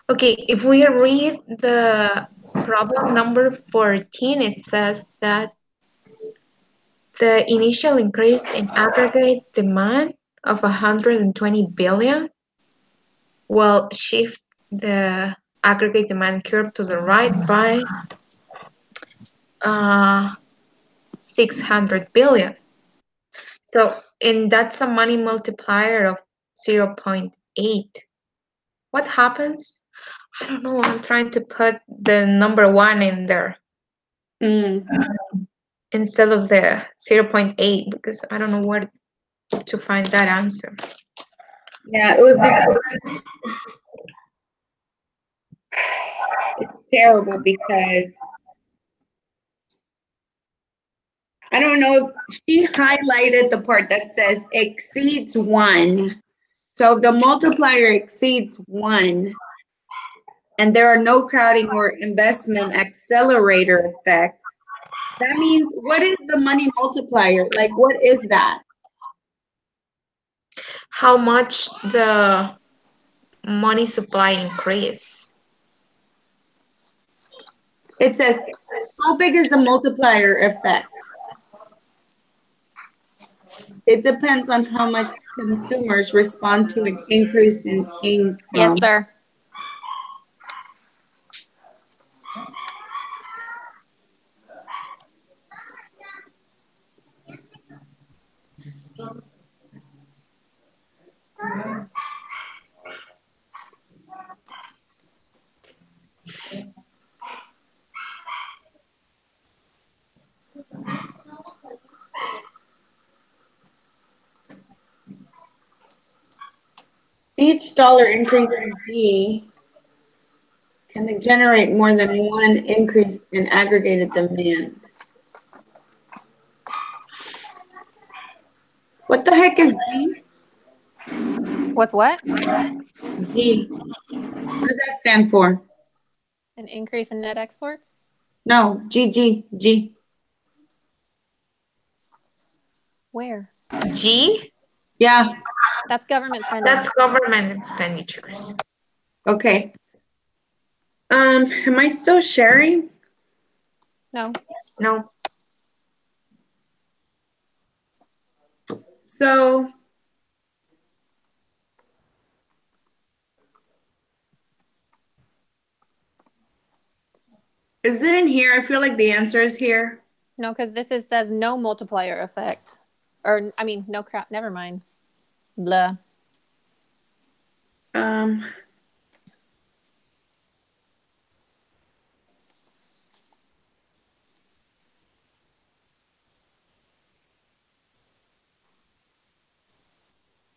Okay, if we read the problem number 14, it says that the initial increase in aggregate demand of 120 billion will shift the aggregate demand curve to the right by 600 billion. So, and that's a money multiplier of 0.8. What happens? I don't know. I'm trying to put the number 1 in there. instead of the 0.8 because I don't know where to find that answer. Yeah, it would be terrible because I don't know if she highlighted the part that says exceeds 1. So if the multiplier exceeds 1 and there are no crowding or investment accelerator effects, that means what is the money multiplier? Like, what is that? How much the money supply increase? It says, how big is the multiplier effect? It depends on how much consumers respond to an increase in income. Yes, sir. Each dollar increase in G can generate more than one increase in aggregated demand. What the heck is G? What's what? G. What does that stand for? An increase in net exports? No, G. Where? G? Yeah. That's government spending. That's government expenditures. Okay. Am I still sharing? No. No. So is it in here? I feel like the answer is here. No, because this says no multiplier effect. Or, I mean, no crap. Never mind. Blah.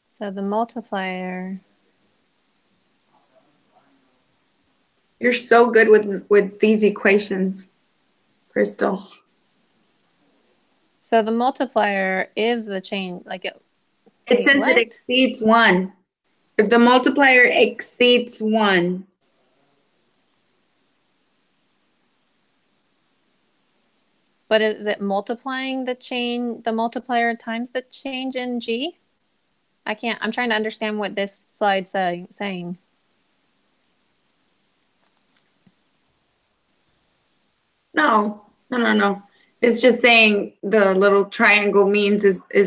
So the multiplier. You're so good with these equations, Crystal. So the multiplier is the change. Like It says what? it exceeds 1. If the multiplier exceeds 1. But is it multiplying the multiplier times the change in G? I'm trying to understand what this slide's saying. No. It's just saying the little triangle means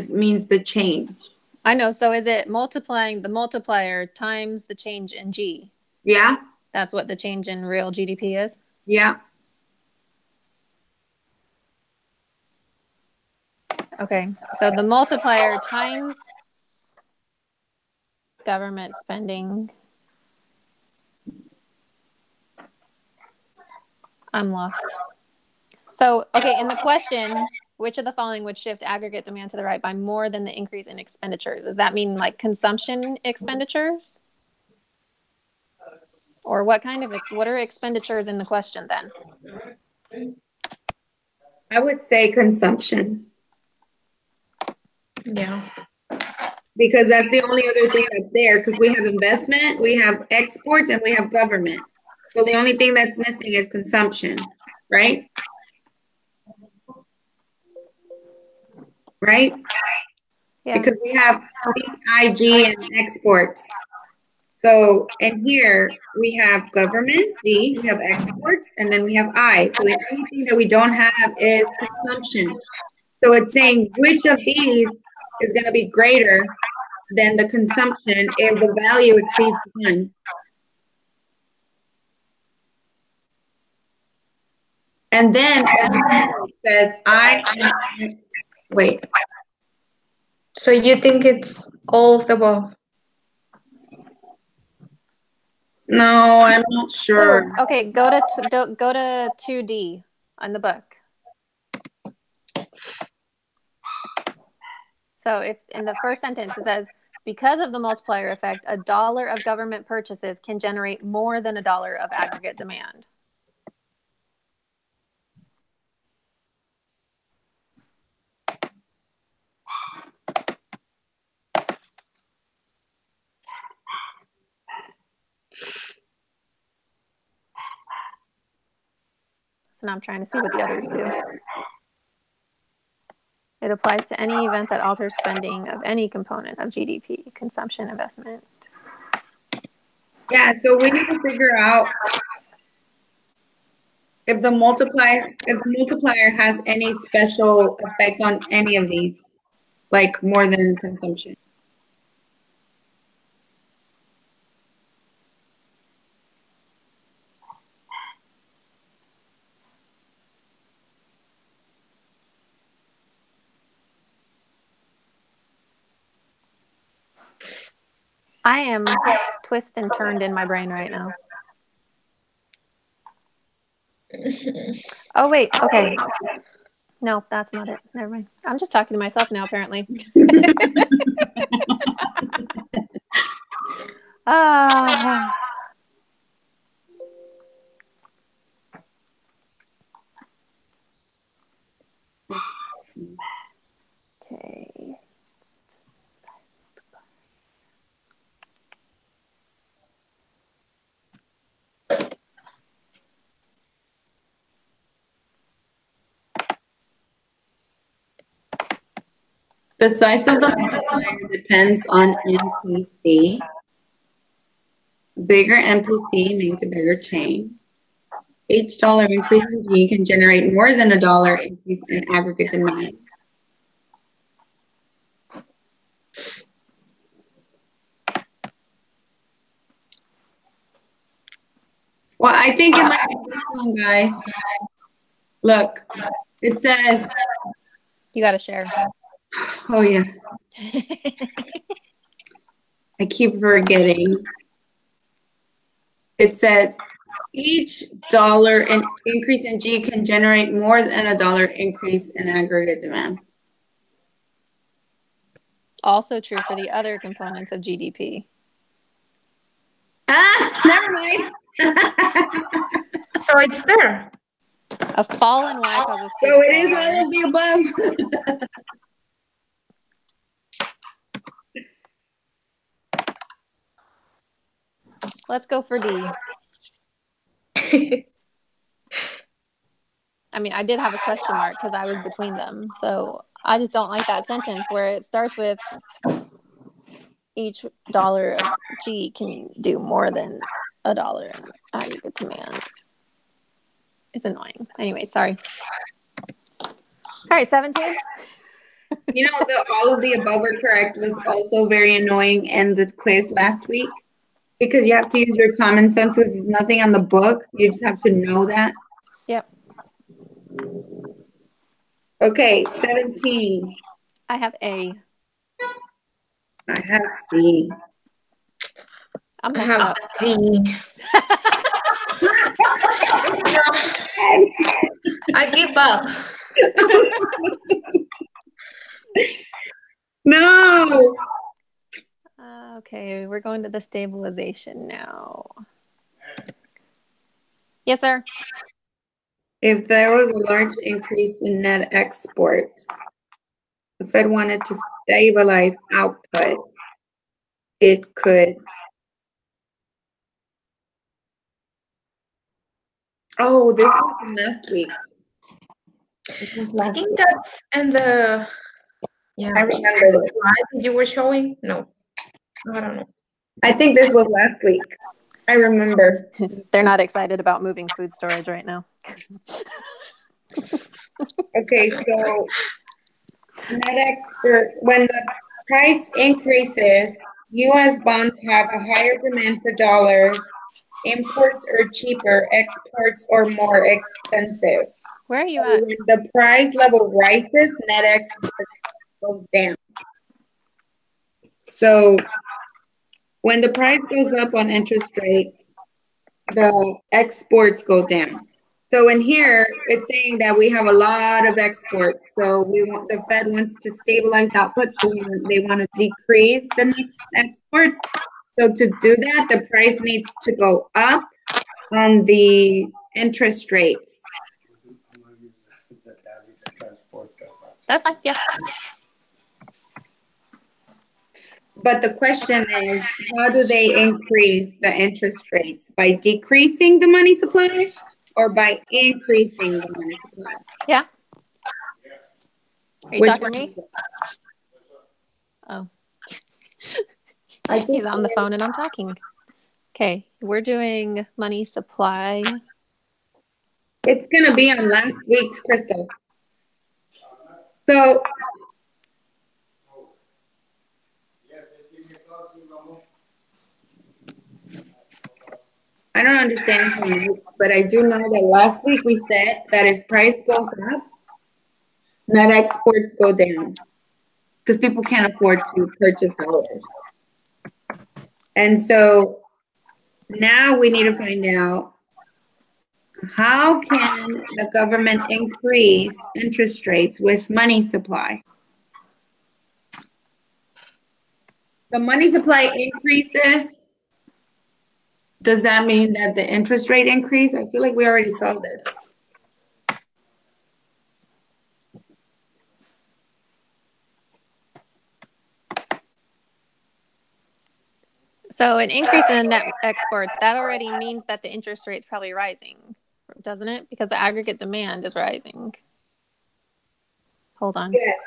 means the change. I know. So is it multiplying the multiplier times the change in G? Yeah. That's what the change in real GDP is? Yeah. Okay. So the multiplier times government spending. I'm lost. So, okay, in the question, which of the following would shift aggregate demand to the right by more than the increase in expenditures? Does that mean like consumption expenditures? Or what are expenditures in the question then? I would say consumption. Yeah. Because that's the only other thing that's there, because we have investment, we have exports, and we have government. So the only thing that's missing is consumption, right? Right? Yeah. Because we have IG and exports. So in here, we have government, G, we have exports, and then we have I. So the only thing that we don't have is consumption. So it's saying which of these is going to be greater than the consumption if the value exceeds 1. And then it says wait. So you think it's all of the above? No, I'm not sure. Oh, okay, go to 2D on the book. So if in the first sentence it says, because of the multiplier effect, $1 of government purchases can generate more than $1 of aggregate demand. So now I'm trying to see what the others do. It applies to any event that alters spending of any component of GDP, consumption, investment. Yeah, so we need to figure out if the multiplier has any special effect on any of these, like more than consumption. I am twist and turned in my brain right now. Oh, wait. Okay. No, that's not it. Never mind. I'm just talking to myself now, apparently. Okay. The size of the multiplier depends on MPC. Bigger MPC means a bigger chain. Each dollar increase in G can generate more than $1 increase in aggregate demand. Well, I think it might be this one, guys. Look, it says. You got to share. Oh, yeah. I keep forgetting. It says each dollar increase in G can generate more than $1 increase in aggregate demand. Also true for the other components of GDP. Never mind. So it's there. A fall in Y causes So it is all of the above. Let's go for D. I mean, I did have a question mark because I was between them. So I just don't like that sentence where it starts with each dollar of G can do more than $1 in aggregate demand. It's annoying. Anyway, sorry. All right, 17. You know, all of the above are correct was also very annoying in the quiz last week because you have to use your common sense. There's nothing on the book. You just have to know that. Yep. Okay, 17. I have A. I have C. I'm I messed have up. D. I give up. No. Okay, we're going to the stabilization now. Yes, sir. If there was a large increase in net exports, the Fed wanted to stabilize output, it could. Oh, this was from last week. I think that's in the. Yeah. I remember this. Slide you were showing? No. I don't know. I think this was last week. I remember. They're not excited about moving food storage right now. Okay, so net export, when the price increases, U.S. bonds have a higher demand for dollars. Imports are cheaper, exports are more expensive. Where are you So at? when the price level rises, net exports goes down. So when the price goes up on interest rates, the exports go down. So in here, it's saying that we have a lot of exports. So the Fed wants to stabilize output. So they want to decrease the next exports. So to do that, the price needs to go up on the interest rates. That's fine. Yeah. But the question is, how do they increase the interest rates? By decreasing the money supply or by increasing the money supply? Yeah. Are you talking to me? Oh. He's on the phone and I'm talking. Okay, we're doing money supply. It's going to be on last week's, Crystal. So I don't understand her notes, but I do know that last week we said that as price goes up, net exports go down because people can't afford to purchase dollars. And so now we need to find out, how can the government increase interest rates with money supply? The money supply increases. Does that mean that the interest rate increase? I feel like we already saw this. So an increase in net exports, that already means that the interest rate's probably rising, doesn't it? Because the aggregate demand is rising. Hold on. Yes.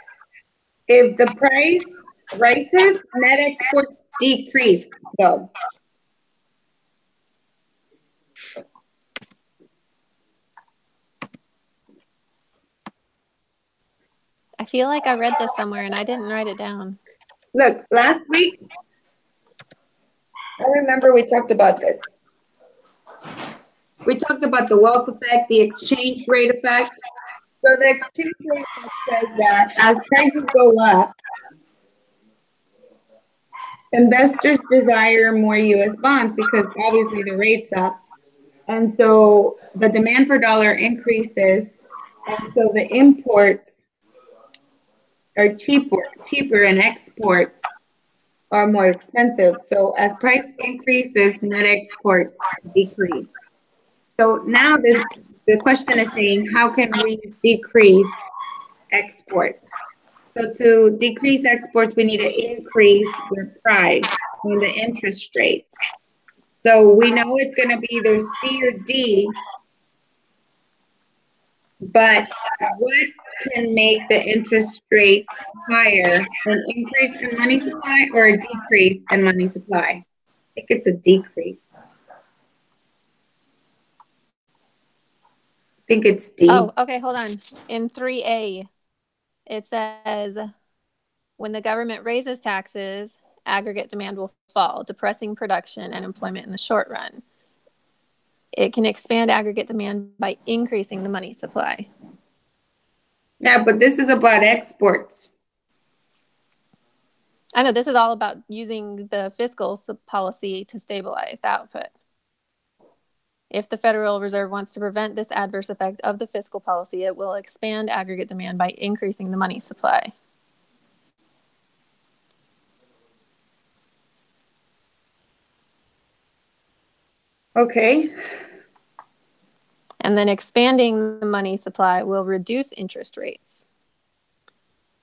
If the price rises, net exports decrease, though. I feel like I read this somewhere and I didn't write it down. Look, last week, I remember we talked about this. We talked about the wealth effect, the exchange rate effect. So the exchange rate effect says that as prices go up, investors desire more U.S. bonds because obviously the rate's up. And so the demand for dollar increases. And so the imports are cheaper and exports are more expensive. So as price increases, net exports decrease. So now the question is saying, how can we decrease exports? So to decrease exports, we need to increase the price and the interest rates. So we know it's going to be either C or D, but what can make the interest rates higher? An increase in money supply or a decrease in money supply? I think it's a decrease. I think it's D. Oh, okay, hold on. In 3A, it says, when the government raises taxes, aggregate demand will fall, depressing production and employment in the short run. It can expand aggregate demand by increasing the money supply. Yeah, but this is about exports. I know this is all about using the fiscal policy to stabilize the output. If the Federal Reserve wants to prevent this adverse effect of the fiscal policy, it will expand aggregate demand by increasing the money supply. Okay. And then expanding the money supply will reduce interest rates,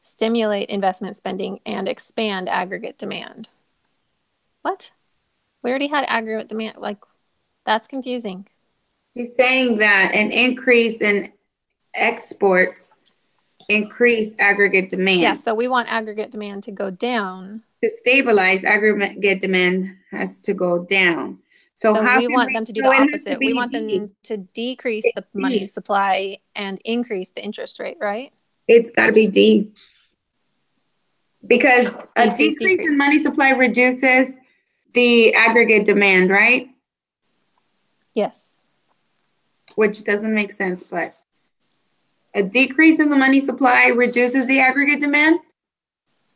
stimulate investment spending, and expand aggregate demand. What? We already had aggregate demand. Like, that's confusing. He's saying that an increase in exports increase aggregate demand. Yeah, so we want aggregate demand to go down. To stabilize, aggregate demand has to go down. So how we want them to do the opposite. We want them to decrease the money supply and increase the interest rate, right? It's got to be D. Because a decrease in money supply reduces the aggregate demand, right? Yes. Which doesn't make sense, but a decrease in the money supply reduces the aggregate demand?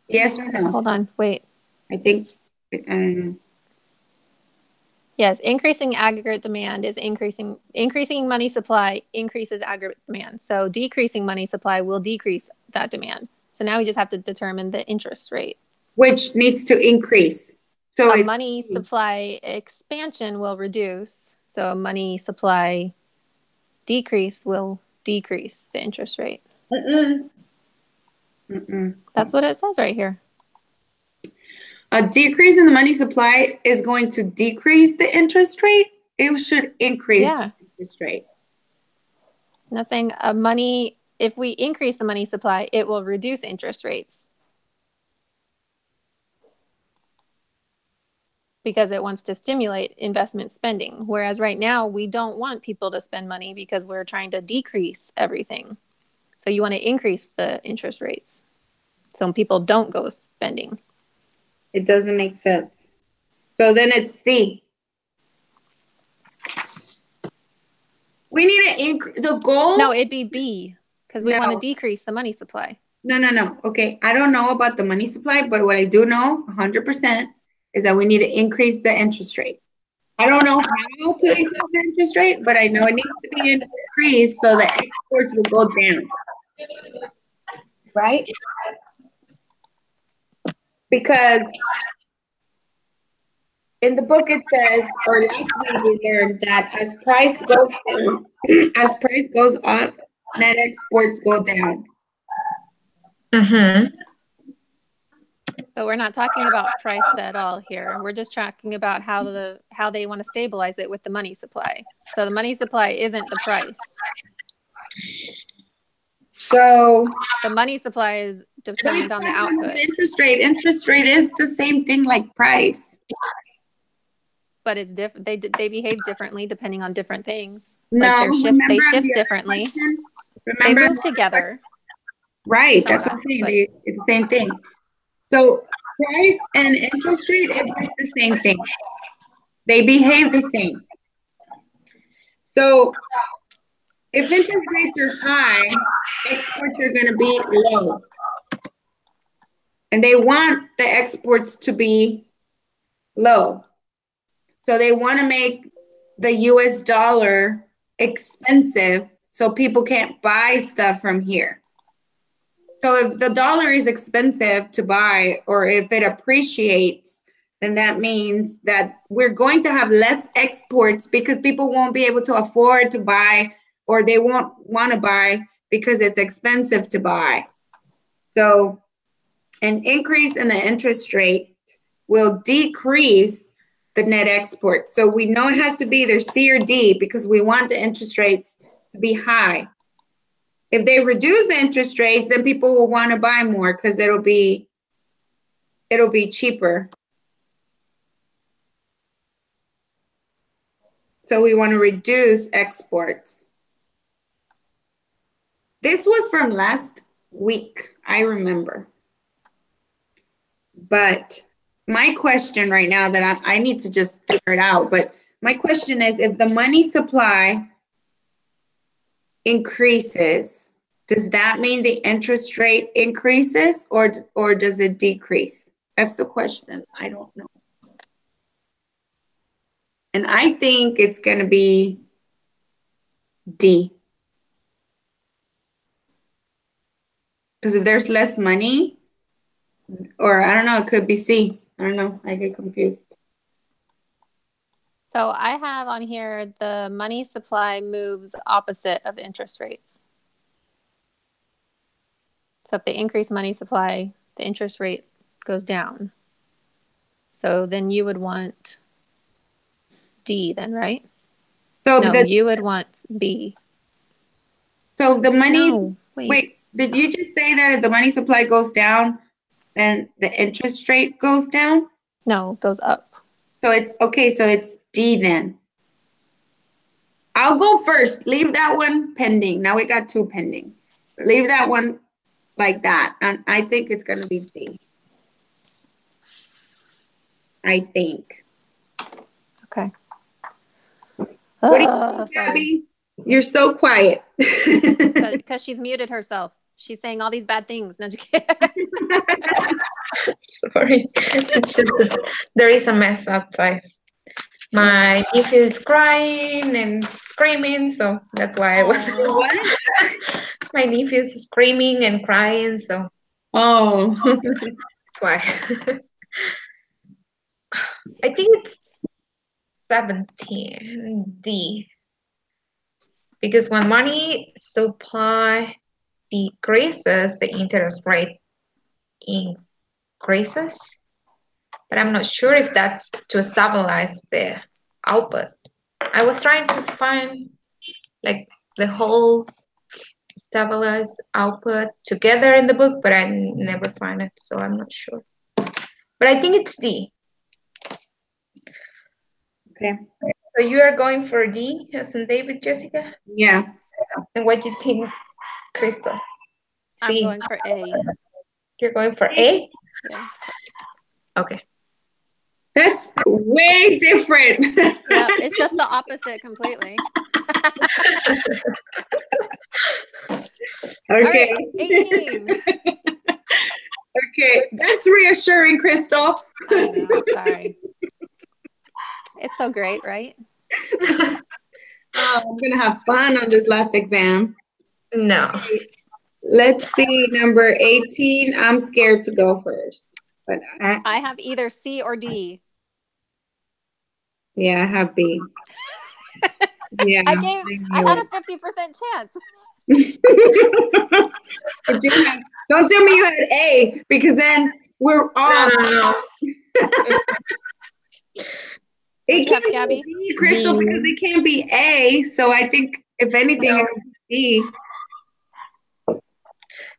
Yes or no? Hold on, wait. I think, Yes, increasing aggregate demand is increasing money supply increases aggregate demand. So decreasing money supply will decrease that demand. So now we just have to determine the interest rate. Which needs to increase. So a money supply expansion will reduce. So a money supply decrease will decrease the interest rate. That's what it says right here. A decrease in the money supply is going to decrease the interest rate. It should increase the interest rate. I'm not saying if we increase the money supply, it will reduce interest rates. Because it wants to stimulate investment spending. Whereas right now, we don't want people to spend money because we're trying to decrease everything. So you want to increase the interest rates so people don't go spending. It doesn't make sense. So then it's C. We need to increase the goal. No, it'd be B because we want to decrease the money supply. No. Okay, I don't know about the money supply, but what I do know 100% is that we need to increase the interest rate. I don't know how to increase the interest rate, but I know it needs to be increased so the exports will go down. Right? Because in the book it says, or last week we learned that as price goes down, as price goes up, net exports go down. But we're not talking about price at all here. We're just talking about how they want to stabilize it with the money supply. So the money supply isn't the price. So the money supply is determined on the output. Interest rate is the same thing like price. But it's different. They behave differently depending on different things. No, like they shift differently. They move together. Right, that's what I'm saying. It's the same thing. So price and interest rate is like the same thing. They behave the same. So if interest rates are high, exports are going to be low. And they want the exports to be low. So they want to make the US dollar expensive so people can't buy stuff from here. So if the dollar is expensive to buy, or if it appreciates, then that means that we're going to have less exports because people won't be able to afford to buy, or they won't want to buy because it's expensive to buy. So an increase in the interest rate will decrease the net export. So we know it has to be either C or D because we want the interest rates to be high. If they reduce the interest rates, then people will want to buy more because it'll be cheaper. So we want to reduce exports. This was from last week, I remember. But my question right now that I need to just figure it out, but my question is, if the money supply increases, does that mean the interest rate increases or does it decrease? That's the question. I don't know. And I think it's going to be D. Because if there's less money, or I don't know, it could be C. I don't know. I get confused. So I have on here the money supply moves opposite of interest rates. So if they increase money supply, the interest rate goes down. So then you would want D then, right? So no, you would want B. So the money... No, wait, did you just say that if the money supply goes down, then the interest rate goes down? No, it goes up. So it's okay, so it's D then. I'll go first. Leave that one pending. Now we got two pending. Leave that one like that. And I think it's going to be D. I think. Okay. What do you think, Gabby? You're so quiet. Because she's muted herself. She's saying all these bad things. No, just kidding. Sorry. It's just there is a mess outside. My nephew is crying and screaming, so that's why I was. What? My nephew is screaming and crying, so. Oh. That's why. I think it's 17 D. Because when money supply decreases, the interest rate increases. But I'm not sure if that's to stabilize the output. I was trying to find like the whole stabilized output together in the book, but I never find it, so I'm not sure. But I think it's D. Okay. So you are going for D as in David, Jessica? Yeah. And what do you think, Crystal? I'm going for A. You're going for A? Yeah. Okay. That's way different. Yeah, it's just the opposite completely. Okay. All right, 18. Okay, that's reassuring, Crystal. I know, sorry. It's so great, right? Oh, I'm gonna have fun on this last exam. No. Okay, let's see, number 18. I'm scared to go first, but I have either C or D. yeah, I have B. Yeah, I had a 50% chance. But you have, don't tell me you had A, because then we're all. No. It What'd you have, can't Gabby? be B, Crystal, B. because it can't be A. So I think if anything, No. it would be B.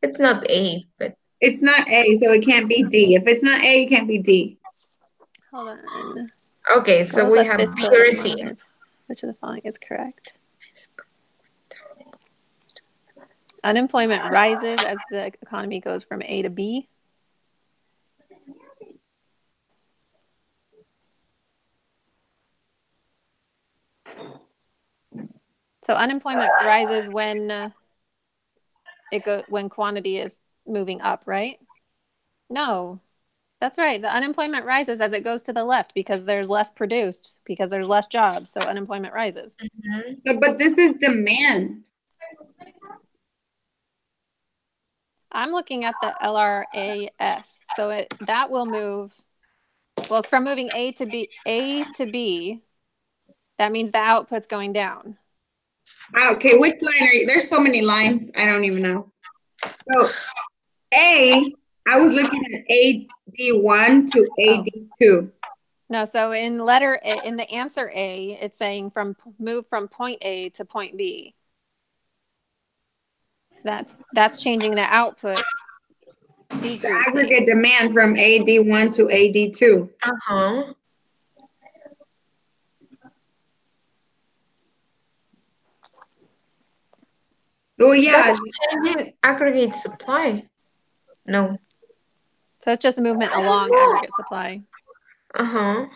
It's not A, but It's not A, so it can't be D. If it's not A, it can't be D. Hold on. okay, so What was we the have fiscal B or C. year? Which of the following is correct? Unemployment rises as the economy goes from A to B. So unemployment rises when when quantity is moving up, right? No, that's right. The unemployment rises as it goes to the left because there's less produced, because there's less jobs. So unemployment rises. Mm-hmm. But this is demand. I'm looking at the LRAS. So that will move, well, from moving A to B, that means the output's going down. Okay, which line are you? There's so many lines, I don't even know. So A, I was looking at AD1 to AD2. No, so in letter A, in the answer A, it's saying move from point A to point B. So that's changing the output, decreasing. The aggregate demand from AD1 to AD2. Uh-huh. Oh yeah. That's changing aggregate supply. No. So it's just a movement along aggregate supply. Uh-huh.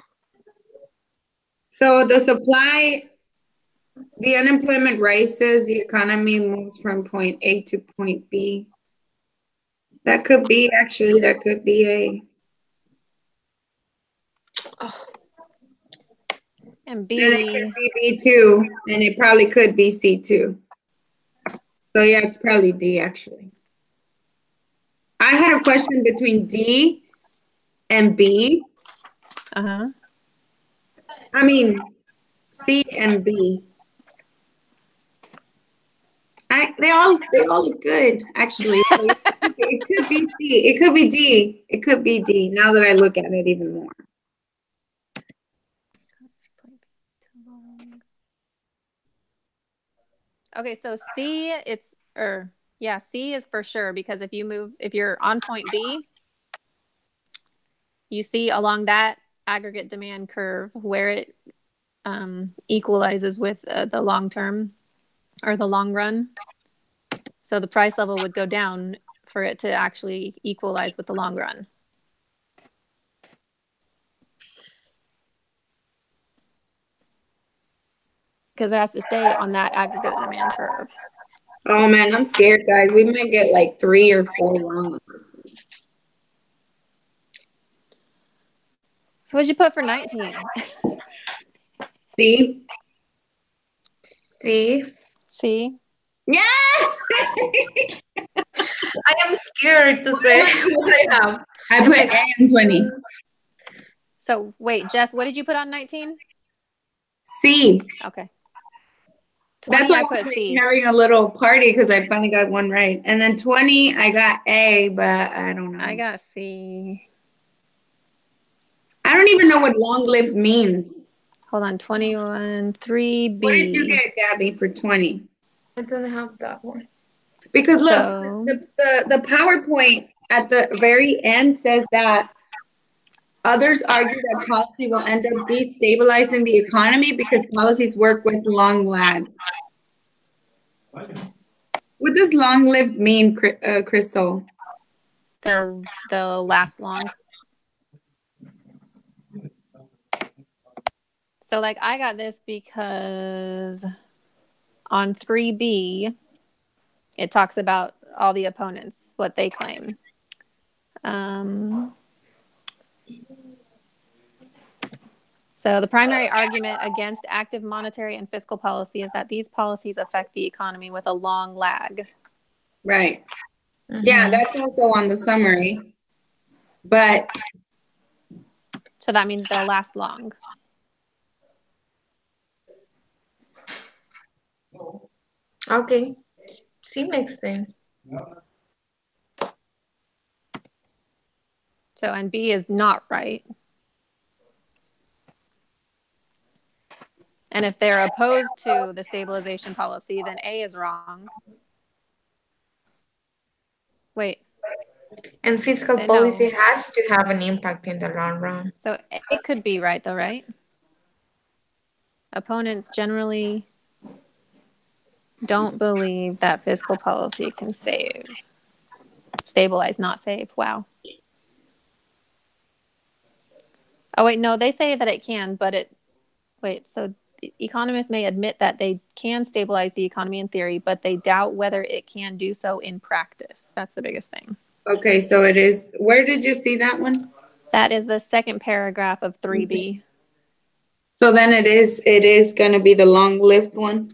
So the supply, the unemployment rises, the economy moves from point A to point B. That could be A. Oh. And Then it could be B too, and it probably could be C too. So yeah, it's probably D actually. I had a question between D and B. Uh-huh. I mean, C and B. They all look good actually. So it could be C. It could be D. It could be D. Now that I look at it even more. Okay, so C, C is for sure, because if you're on point B, you see along that aggregate demand curve where it equalizes with the long term or the long run. So the price level would go down for it to actually equalize with the long run. Because it has to stay on that aggregate demand curve. Oh man, I'm scared, guys. We might get like 3 or 4 wrong. So what'd you put for 19? C. C. C. Yeah. I am scared to say what I have. I put A on 20. So wait, Jess, what did you put on 19? C. Okay. 20, that's why I I put was C. having a little party because I finally got one right. And then 20, I got A, but I don't know. I got C. I don't even know what long-lived means. Hold on, 21, 3B. What did you get, Gabby, for 20? I don't have that one. Because look, the PowerPoint at the very end says that others argue that policy will end up destabilizing the economy because policies work with long lags. What does long-lived mean, Crystal? They'll last long. So like I got this because on 3B, it talks about all the opponents, what they claim. So the primary argument against active monetary and fiscal policy is that these policies affect the economy with a long lag. Right. Mm-hmm. Yeah, that's also on the summary. But so that means they'll last long. Okay. C makes sense. So, and B is not right. And if they're opposed to the stabilization policy, then A is wrong. Wait. And fiscal policy has to have an impact in the long run. So it could be right though, right? Opponents generally don't believe that fiscal policy can stabilize, not save. Wow. Oh, wait, no, they say that it can, but so economists may admit that they can stabilize the economy in theory, but they doubt whether it can do so in practice. That's the biggest thing. Okay, so it is, where did you see that one? That is the second paragraph of 3B. So then it is going to be the long-lived one?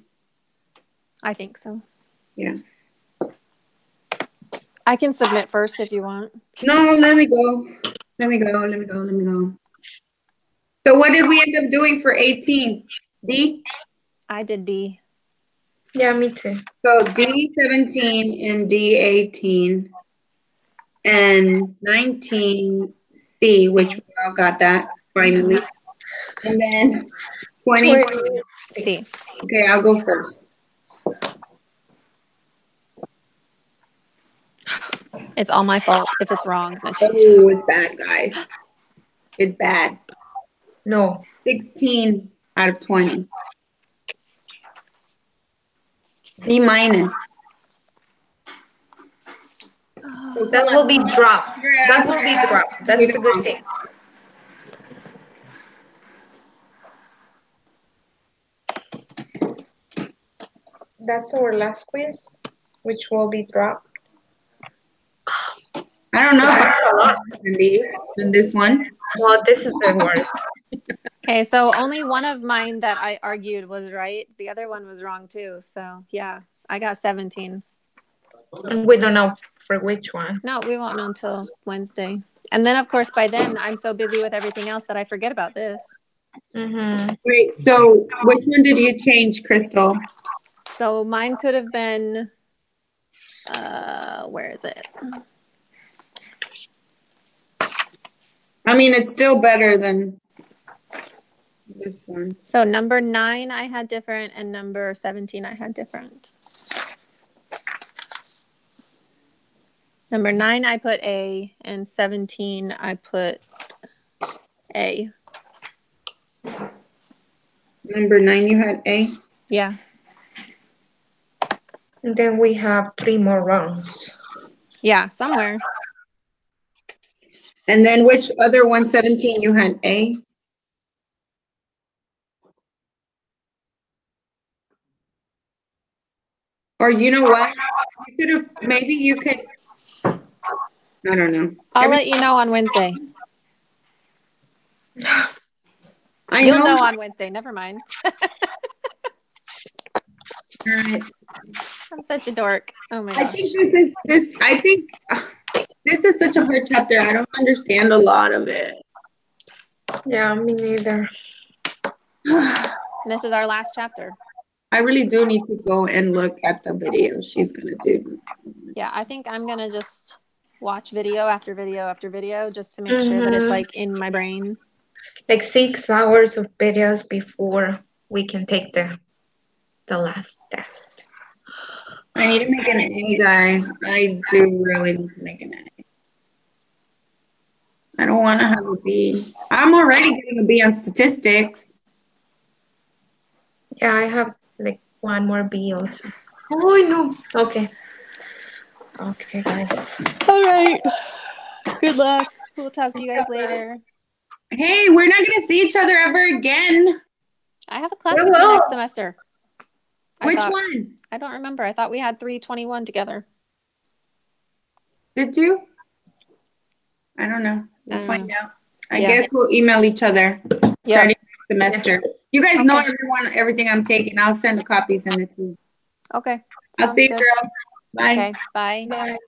I think so. Yeah. I can submit first if you want. No, let me go. Let me go. So what did we end up doing for 18? D? I did D. Yeah, me too. So D17 and D18 and 19C, which we all got that finally. And then 20 C. Okay, I'll go first. It's all my fault if it's wrong. Oh, it's bad, guys. It's bad. No. 16 out of 20. B minus. That will be dropped. That will be dropped. That's a good thing. That's our last quiz, which will be dropped. I don't know if I a lot in this one. Well, this is the worst. Okay, so only one of mine that I argued was right. The other one was wrong too. So yeah, I got 17. And we don't know for which one. No, we won't know until Wednesday. And then, of course, by then, I'm so busy with everything else that I forget about this. Mm-hmm. Wait, so which one did you change, Crystal? So mine could have been, where is it? I mean, it's still better than this one. So number 9 I had different, and number 17 I had different. Number 9 I put A, and 17 I put A. Number 9 you had A? Yeah. And then we have 3 more rounds. Yeah, somewhere. And then which other 117 you had A? Or you know what? You could have, maybe you could, I don't know. I'll let you know on Wednesday. You'll know on Wednesday. Never mind. All right. I'm such a dork. Oh my gosh. I think this is such a hard chapter. I don't understand a lot of it. Yeah, me neither. This is our last chapter. I really do need to go and look at the video she's gonna do. Yeah, I think I'm gonna just watch video after video after video just to make sure that it's like in my brain. Like 6 hours of videos before we can take the last test. I need to make an A, guys. I do really need to make an A. I don't want to have a B. I'm already getting a B on statistics. Yeah, I have like one more B also. Oh, no. Okay. Okay, guys. All right. Good luck. We'll talk to you guys later. Hey, we're not going to see each other ever again. I have a class with you next semester. Which one? I don't remember. I thought we had 321 together. Did you? I don't know. We'll find out. I guess we'll email each other starting next semester. You guys know everything I'm taking. I'll send a copy, send it to you. Okay. I'll see you, girls. Bye. Okay. Bye. Bye.